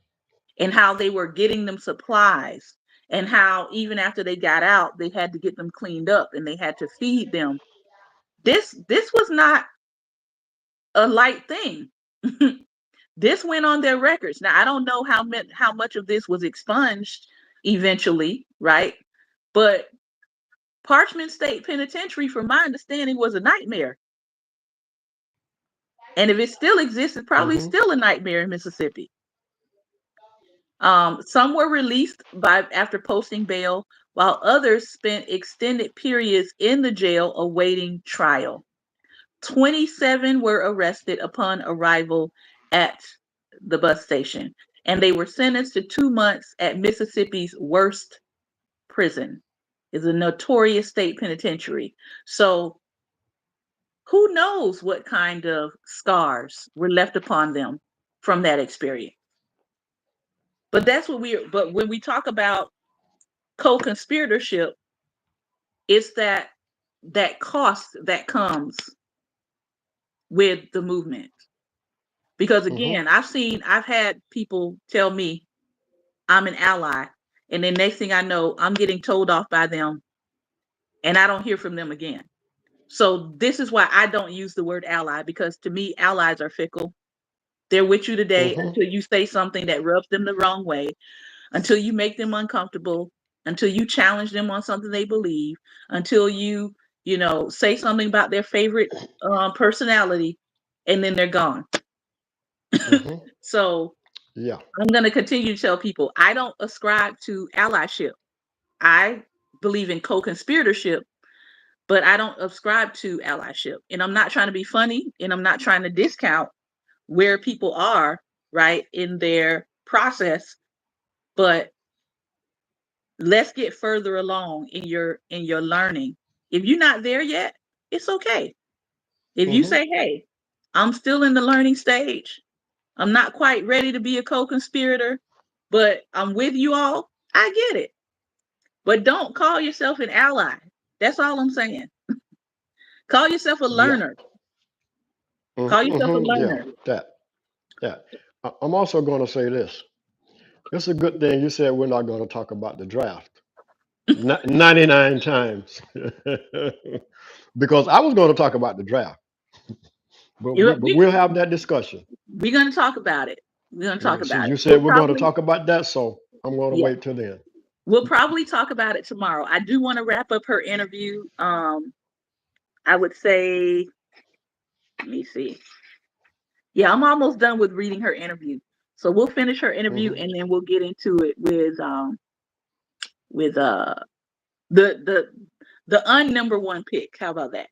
and how they were getting them supplies and how even after they got out they had to get them cleaned up and they had to feed them, this was not a light thing. This went on their records. Now I don't know how much of this was expunged eventually, right? But Parchment State Penitentiary, from my understanding, was a nightmare. And if it still exists, it's probably Hmm. still a nightmare in Mississippi. Some were released by after posting bail, while others spent extended periods in the jail awaiting trial. 27 were arrested upon arrival at the bus station, and they were sentenced to 2 months at Mississippi's worst prison. It's a notorious state penitentiary. So who knows what kind of scars were left upon them from that experience. But when we talk about co-conspiratorship, it's that cost that comes with the movement. Because Hmm. again, I've had people tell me I'm an ally, and then next thing I know, I'm getting told off by them and I don't hear from them again. So this is why I don't use the word ally, because to me allies are fickle. They're with you today Hmm. until you say something that rubs them the wrong way, until you make them uncomfortable, until you challenge them on something they believe, until you say something about their favorite personality, and then they're gone. Hmm. So Yeah. I'm going to continue to tell people I don't ascribe to allyship. I believe in co-conspiratorship, but I don't ascribe to allyship. And I'm not trying to be funny, and I'm not trying to discount where people are, right, in their process, but let's get further along in your learning. If you're not there yet, it's okay. If you Hmm. say, "Hey, I'm still in the learning stage. I'm not quite ready to be a co-conspirator, but I'm with you all." I get it. But don't call yourself an ally. That's all I'm saying. Call yourself a Yeah. learner. Call yourself a Yeah. learner. That. Yeah. I'm also going to say this. It's a good thing you said we're not going to talk about the draft. 99 times. Because I was going to talk about the draft, but, You, but we, we'll have that discussion. we're going to talk about it. We're going to talk See, about it. you said we're going to talk about that, so I'm going to Yeah, wait till then. we'll probably talk about it tomorrow. I do want to wrap up her interview. I would say Let me see. Yeah, I'm almost done with reading her interview. So we'll finish her interview Hmm. and then we'll get into it with the the unnumber one pick. How about that?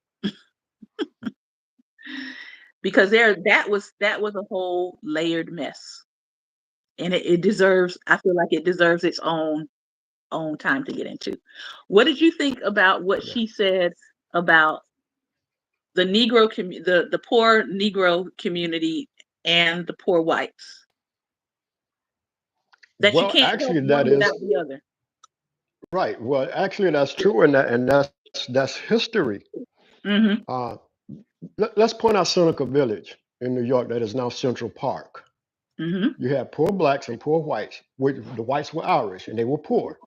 Because that was a whole layered mess. And it deserves, I feel like it deserves its own time to get into. What did you think about what Yeah. she said about the the poor Negro community and the poor whites? That you Well, can't have actually, that one is without the other. right. Well, actually, that's true, and that's history. Mhm. Uh, let's point out Seneca Village in New York, that is now Central Park. Mhm. You had poor blacks and poor whites. Which the whites were Irish and they were poor.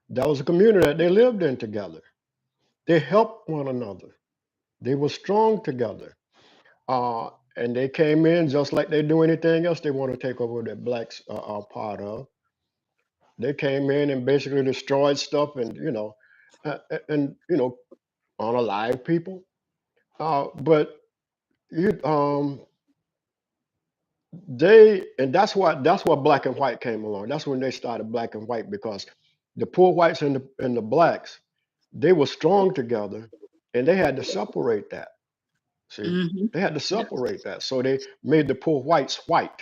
That was a community that they lived in together. They helped one another. They were strong together. And they came in just like they do anything else they want to take over that blacks are part of. They came in and basically destroyed stuff, and and unalive people. But you they and that's why black and white came along. That's when they started black and white, because the poor whites and the blacks, they were strong together, and they had to separate that. See, Mhm. they had to Yeah. separate that, so they made the poor whites white.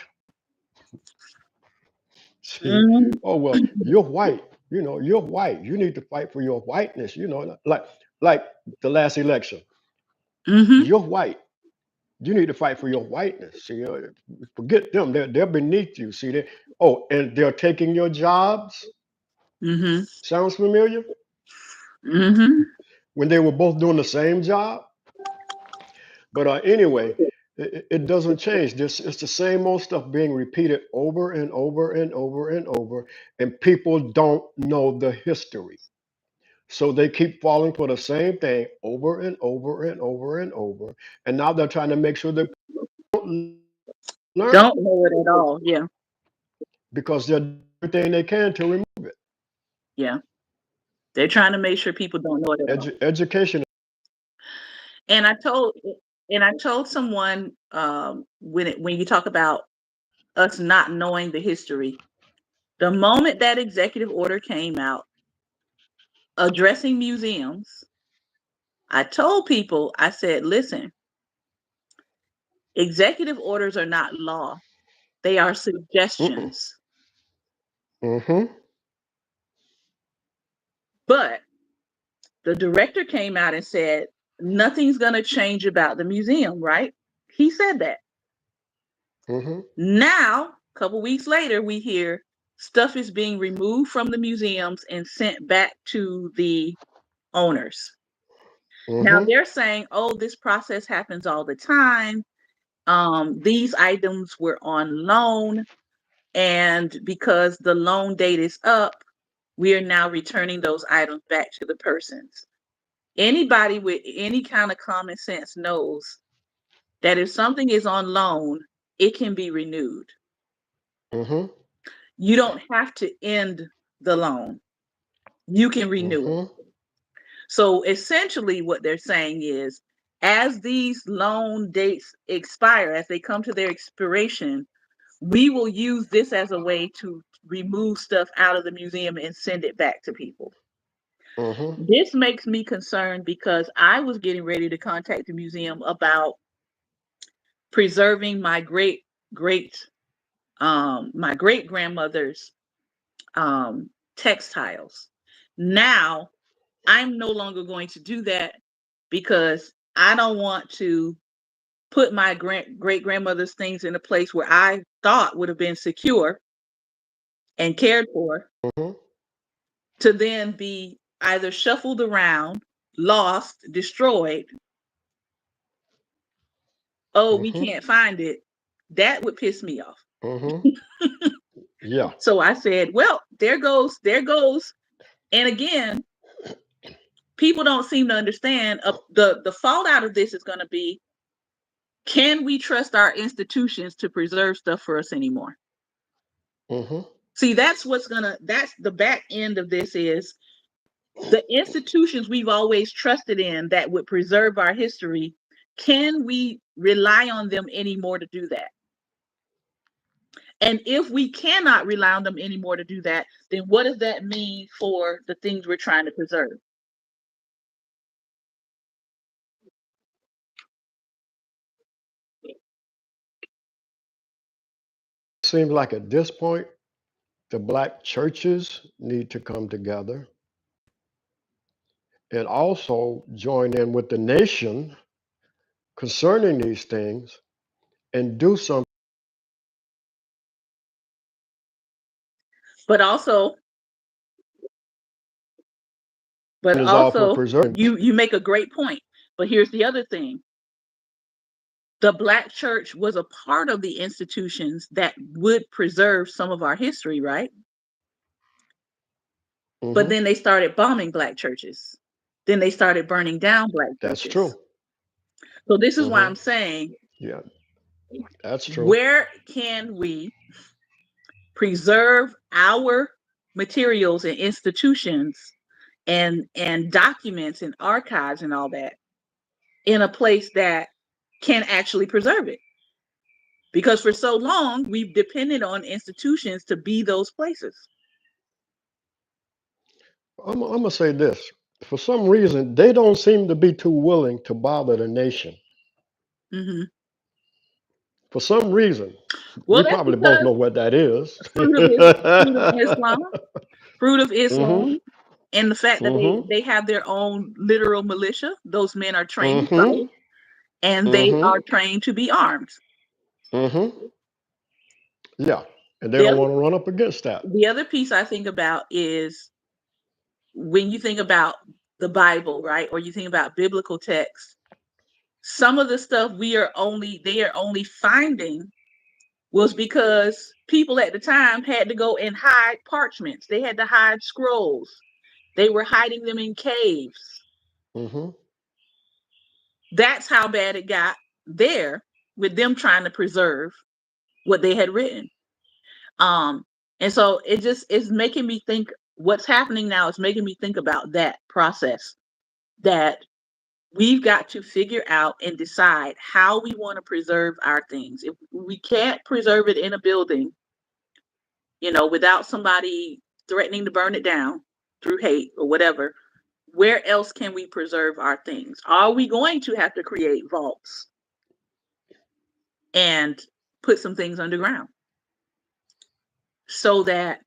See, Mhm. oh well, you're white. You're white. You need to fight for your whiteness. Like the last election, Mhm. you're white. You need to fight for your whiteness. See, forget them. They're beneath you. See, and they're taking your jobs. Mhm. Sounds familiar? Mhm. When they were both doing the same job. But anyway, it doesn't change. It's the same old stuff being repeated over and over and over and over, and people don't know the history. So they keep falling for the same thing over and over and over and over. And now they're trying to make sure that people don't learn Don't know it at all. Yeah. because they're doing everything they can to remove it. Yeah. They're trying to make sure people don't know it at all. Education. And I told someone when you talk about us not knowing the history, the moment that executive order came out addressing museums, I told people, I said, listen, executive orders are not law. They are Mm-mm. suggestions. Mm-hmm. But the director came out and said, nothing's going to change about the museum, right? He said that. Mm-hmm. Now, a couple weeks later, we hear stuff is being removed from the museums and sent back to the owners. Now Mm-hmm. they're saying, oh, this process happens all the time. These items were on loan, and because the loan date is up, we are now returning those items back to the persons. Anybody with any kind of common sense knows that if something is on loan, it can be renewed. Mm-hmm. You don't have to end the loan, you can renew it. Mm-hmm. So essentially, what they're saying is, as these loan dates expire, as they come to their expiration, we will use this as a way to remove stuff out of the museum and send it back to people. Mm-hmm. This makes me concerned because I was getting ready to contact the museum about preserving great my great grandmother's um textiles. Now I'm no longer going to do that because I don't want to put my great grandmother's things in a place where I thought would have been secure and cared for, Mm-hmm. to then be either shuffled around, lost, destroyed. Oh, we Mm-hmm. can't find it. That would piss me off. Mm-hmm. Yeah. So I said, well, there goes. And again, people don't seem to understand the fallout of this is going to be, can we trust our institutions to preserve stuff for us anymore? Mm-hmm. See, that's the back end of this is the institutions we've always trusted in that would preserve our history. Can we rely on them anymore to do that? And if we cannot rely on them anymore to do that, then what does that mean for the things we're trying to preserve? Seems like at this point, the black churches need to come together and also join in with the nation concerning these things and do something But also, but is all for also, preserving. you make a great point. But here's the other thing: the black church was a part of the institutions that would preserve some of our history, right? But Hmm. then they started bombing black churches. Then they started burning down black That's churches. true. So this is why Hmm. I'm saying, Yeah, that's true. where can we preserve our materials and institutions and documents and archives and all that in a place that can actually preserve it? Because for so long we've depended on institutions to be those places. I'm gonna say this. For some reason, they don't seem to be too willing to bother the nation. Hmm. For some reason, Well, we that's probably both because know what that is. fruit of Islam, fruit of Hmm. Islam, and the fact that Hmm. they have their own literal militia. Those men are trained to Hmm. fight, and they Hmm. are trained to be armed. Hmm. Yeah, and they The don't other want to run up against that. the other piece I think about is when you think about the Bible, right? Or you think about biblical texts, some of the stuff they are only finding was because people at the time had to go and hide parchments. They had to hide scrolls. They were hiding them in caves. Hmm. That's how bad it got there with them trying to preserve what they had written. Um, and so it just is making me think what's happening now is making me think about that process that we've got to figure out and decide how we want to preserve our things. If we can't preserve it in a building, without somebody threatening to burn it down through hate or whatever, where else can we preserve our things? Are we going to have to create vaults and put some things underground so that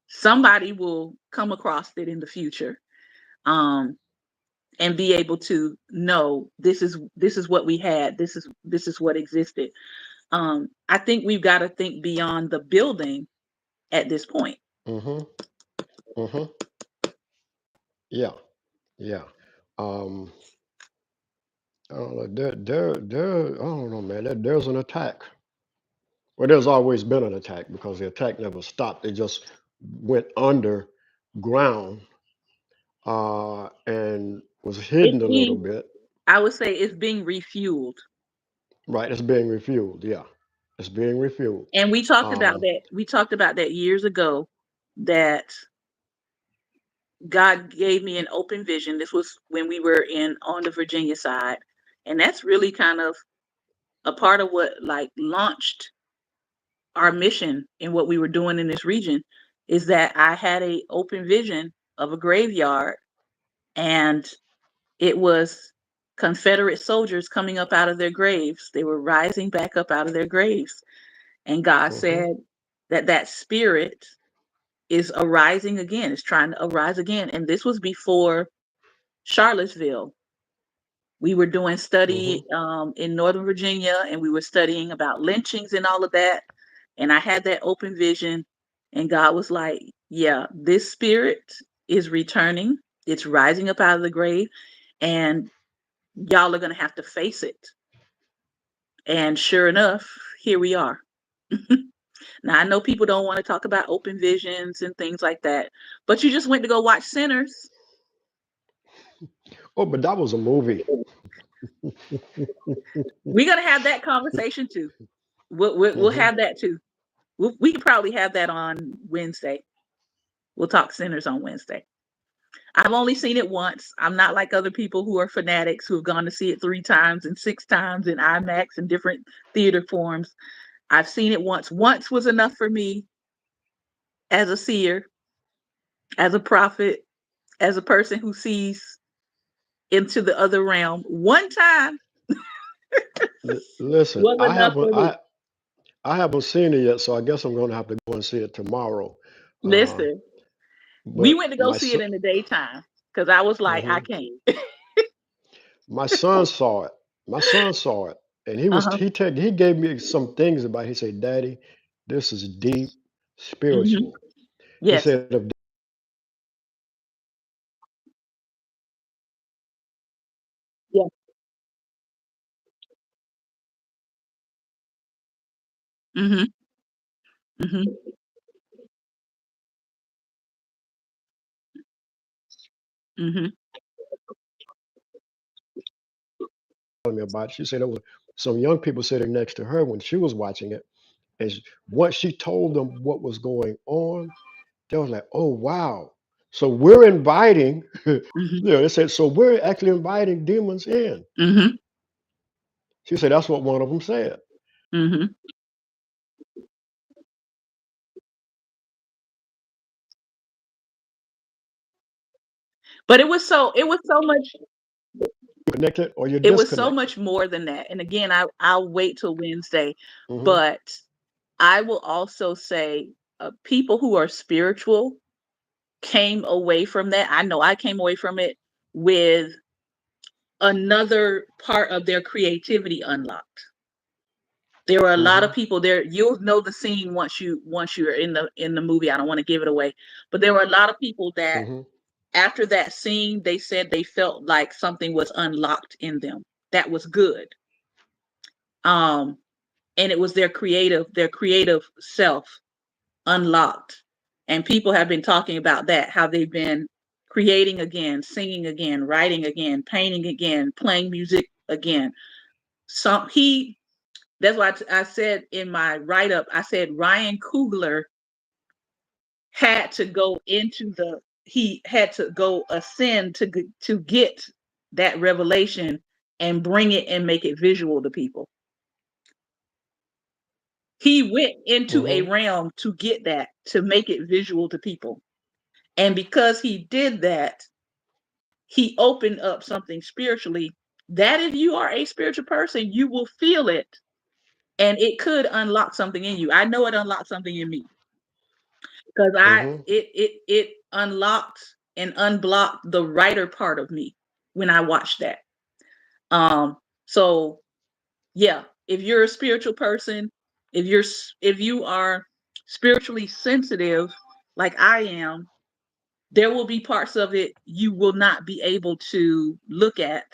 somebody will come across it in the future, um, and be able to know this is what we had, this is what existed. I think we've got to think beyond the building at this point. Hmm. Hmm. Yeah, yeah. Um, I don't know. I don't know, man. There's an attack. Well, there's always been an attack because the attack never stopped. It just went underground and was It's hidden a little being, bit. I would say, it's being refueled. Right, it's being refueled. Yeah, it's being refueled. And we talked about Um, that. We talked about that years ago. That God gave me an open vision. This was when we were in on the Virginia side, and that's really kind of a part of what like launched our mission in what we were doing in this region. Is that I had a open vision of a graveyard, and it was Confederate soldiers coming up out of their graves. They were rising back up out of their graves, and God mhm, said that spirit is arising again. It's trying to arise again, and this was before Charlottesville. We were doing study mhm, in Northern Virginia, and we were studying about lynchings and all of that. And I had that open vision, and God was like, "Yeah, this spirit is returning. It's rising up out of the grave, and y'all are going to have to face it." And sure enough, here we are. Now, I know people don't want to talk about open visions and things like that, but you just went to go watch Sinners. oh, but that was a movie. We're going to have that conversation too. We'll Hmm. have that too. We could probably have that on Wednesday. We'll talk Sinners on Wednesday. I've only seen it once. I'm not like other people who are fanatics who have gone to see it 3 times and 6 times in IMAX and different theater forms. I've seen it once. Once was enough for me as a seer, as a prophet, as a person who sees into the other realm. One time Listen, was enough for me. I haven't seen it yet, so I guess I'm going to have to go and see it tomorrow. Uh, Listen, we but went to go my see it son, in the daytime because I was like, I mhm. can't. My son saw it. My son saw it, and Uh-huh. he gave me some things about. He said, "Daddy, this is deep, Hmm. spiritual." He Yes. said, "If Yes. Hmm. Hmm. Hmm. telling me about it," she said there was some young people sitting next to her when she was watching it, and once she told them what was going on, they was like, "Oh wow!" So we're inviting, Hmm. they said, "So we're actually inviting demons in." Hmm. She said, "That's what one of them said." Hmm. But it was so much Connected or you're it was so disconnected. much more than that. And again, I'll wait till Wednesday, Hmm. but I will also say people who are spiritual came away from that. I know I came away from it with another part of their creativity unlocked. There were a lot of Hmm. people there. You'll know the scene once you're in the movie. I don't want to give it away, but there were a lot of people that Hmm. after that scene, they said they felt like something was unlocked in them. That was good. Um, and it was their creative self unlocked. And people have been talking about that, how they've been creating again, singing again, writing again, painting again, playing music again. Some he That's why I said in my write up, I said Ryan Coogler had to go into the he had to go ascend to get that revelation and bring it and make it visual to people. He went into a Hmm. realm to get that, to make it visual to people. And because he did that, he opened up something spiritually that if you are a spiritual person, you will feel it and it could unlock something in you. I know it unlocked something in me because I Hmm. it unlocked and unblocked the writer part of me when I watched that. So yeah, if you're a spiritual person, if you are spiritually sensitive like I am, there will be parts of it you will not be able to look at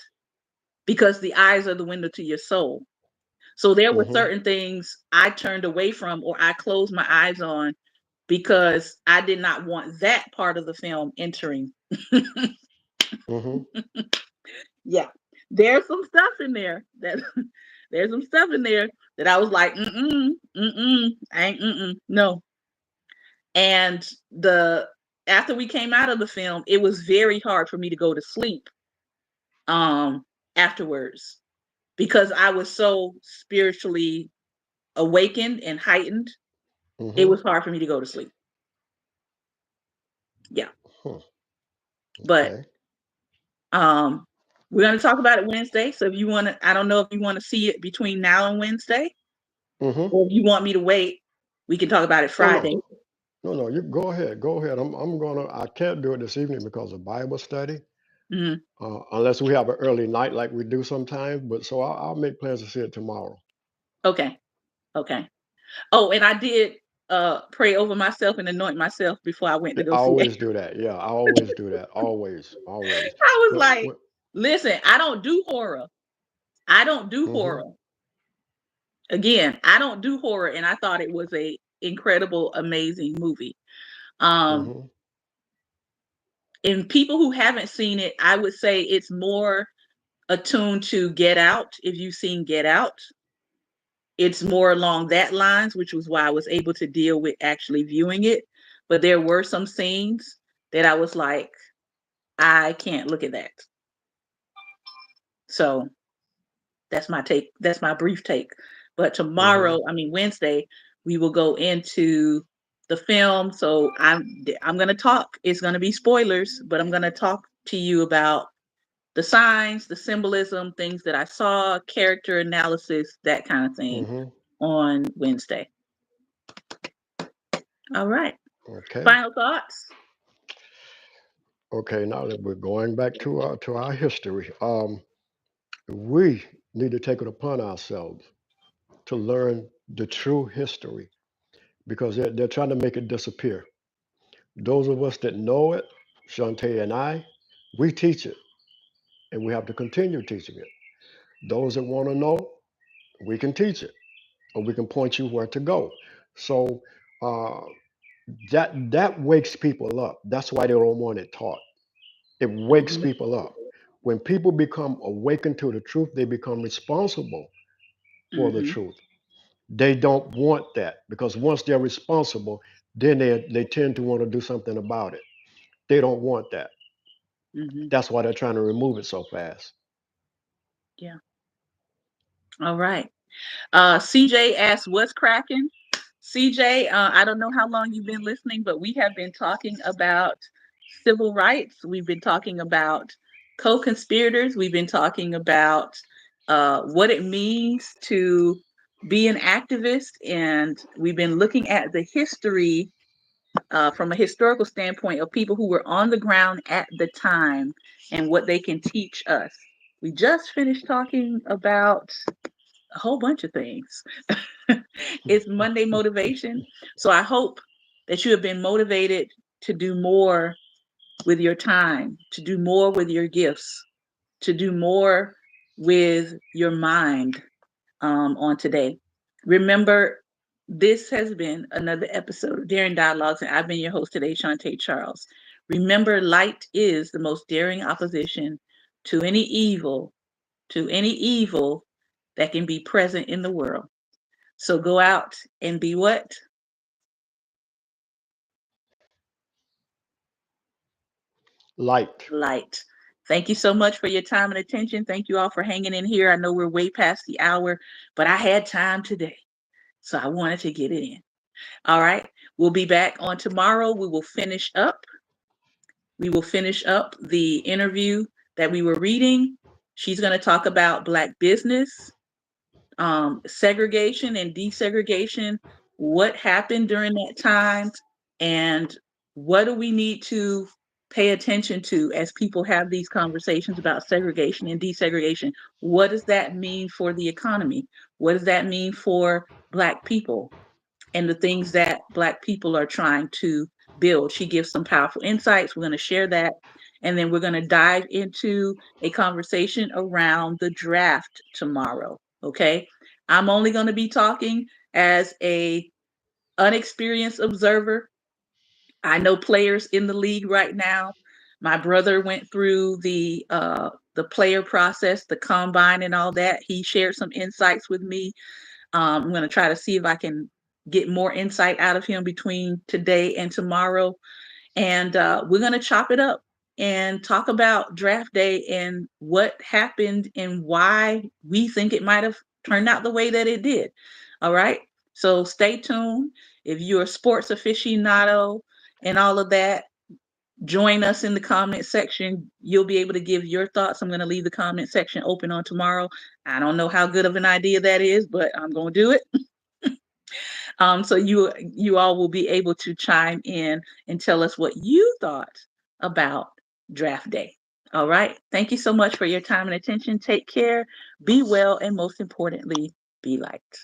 because the eyes are the window to your soul. So there were Hmm. certain things I turned away from or I closed my eyes on because I did not want that part of the film entering. Hmm. Yeah. There's some stuff in there that there's some stuff in there that I was like, mm-mm, mm-mm, I ain't no. And the after we came out of the film, it was very hard for me to go to sleep um afterwards because I was so spiritually awakened and heightened. It Hmm. was hard for me to go to sleep. Yeah. Huh. But Okay. um we're going to talk about it Wednesday. So if you want to, I don't know if you want to see it between now and Wednesday, Hmm. or if you want me to wait, we can talk about it No, no, Friday. no, no. You go ahead. Go ahead. I'm gonna. I can't do it this evening because of Bible study. Mhm. Unless we have an early night like we do sometimes. But so I'll make plans to see it tomorrow. Okay. Okay. Oh, and I did pray over myself and anoint myself before I went to I go see it. always do that. Yeah, I always do that. Always, always. I was What? like, What? listen, I don't do horror. I don't do Mm-hmm. horror. Again, I don't do horror and I thought it was a incredible amazing movie. Um Mm-hmm. and people who haven't seen it, I would say it's more attuned to Get Out. If you've seen Get Out, it's more along that lines, which was why I was able to deal with actually viewing it. But there were some scenes that I was like, I can't look at that. So that's my take. That's my brief take. But Hmm. tomorrow, I mean Wednesday, we will go into the film. So I'm gonna talk. It's gonna be spoilers, but I'm gonna talk to you about the signs, the symbolism, things that I saw, character analysis, that kind of thing Hmm. on Wednesday. All right. Okay. Final thoughts? Okay. Now that we're going back to our history, we need to take it upon ourselves to learn the true history because they're trying to make it disappear. Those of us that know it, Shantae and I, we teach it and we have to continue teaching it. Those that want to know, we can teach it or we can point you where to go. So uh, that wakes people up. That's why they don't want it taught. It wakes Hmm. people up. When people become awakened to the truth, they become responsible for the Hmm. truth. They don't want that because once they're responsible, then they tend to want to do something about it. They don't want that. Hmm. That's why they're trying to remove it so fast. Yeah. All right. CJ asked, "What's cracking?" CJ, I don't know how long you've been listening, but we have been talking about civil rights. We've been talking about co-conspirators. We've been talking about what it means to be an activist, and we've been looking at the history from a historical standpoint of people who were on the ground at the time and what they can teach us. We just finished talking about a whole bunch of things. It's Monday motivation. So I hope that you have been motivated to do more with your time, to do more with your gifts, to do more with your mind on today. Remember, this has been another episode of Daring Dialogues, and I've been your host today, Shantae Charles. Remember, light is the most daring opposition to any evil, to any evil that can be present in the world. So go out and be what? Light. Light. Thank you so much for your time and attention. Thank you all for hanging in here. I know we're way past the hour, but I had time today. So I wanted to get it in. All right. We'll be back on tomorrow. We will finish up the interview that we were reading. She's going to talk about Black business, segregation and desegregation, what happened during that time, and what do we need to pay attention to as people have these conversations about segregation and desegregation? What does that mean for the economy? What does that mean for Black people and the things that Black people are trying to build? She gives some powerful insights. We're going to share that. And then we're going to dive into a conversation around the draft tomorrow. Okay. I'm only going to be talking as a unexperienced observer. I know players in the league right now. My brother went through the player process, the combine and all that. He shared some insights with me. I'm going to try to see if I can get more insight out of him between today and tomorrow. And we're going to chop it up and talk about draft day and what happened and why we think it might have turned out the way that it did. All right. So stay tuned. If you're a sports aficionado and all of that, join us in the comment section. You'll be able to give your thoughts. I'm going to leave the comment section open on tomorrow. I don't know how good of an idea that is, but I'm going to do it. So you all will be able to chime in and tell us what you thought about draft day. All right. Thank you so much for your time and attention. Take care, be well, and most importantly, be liked.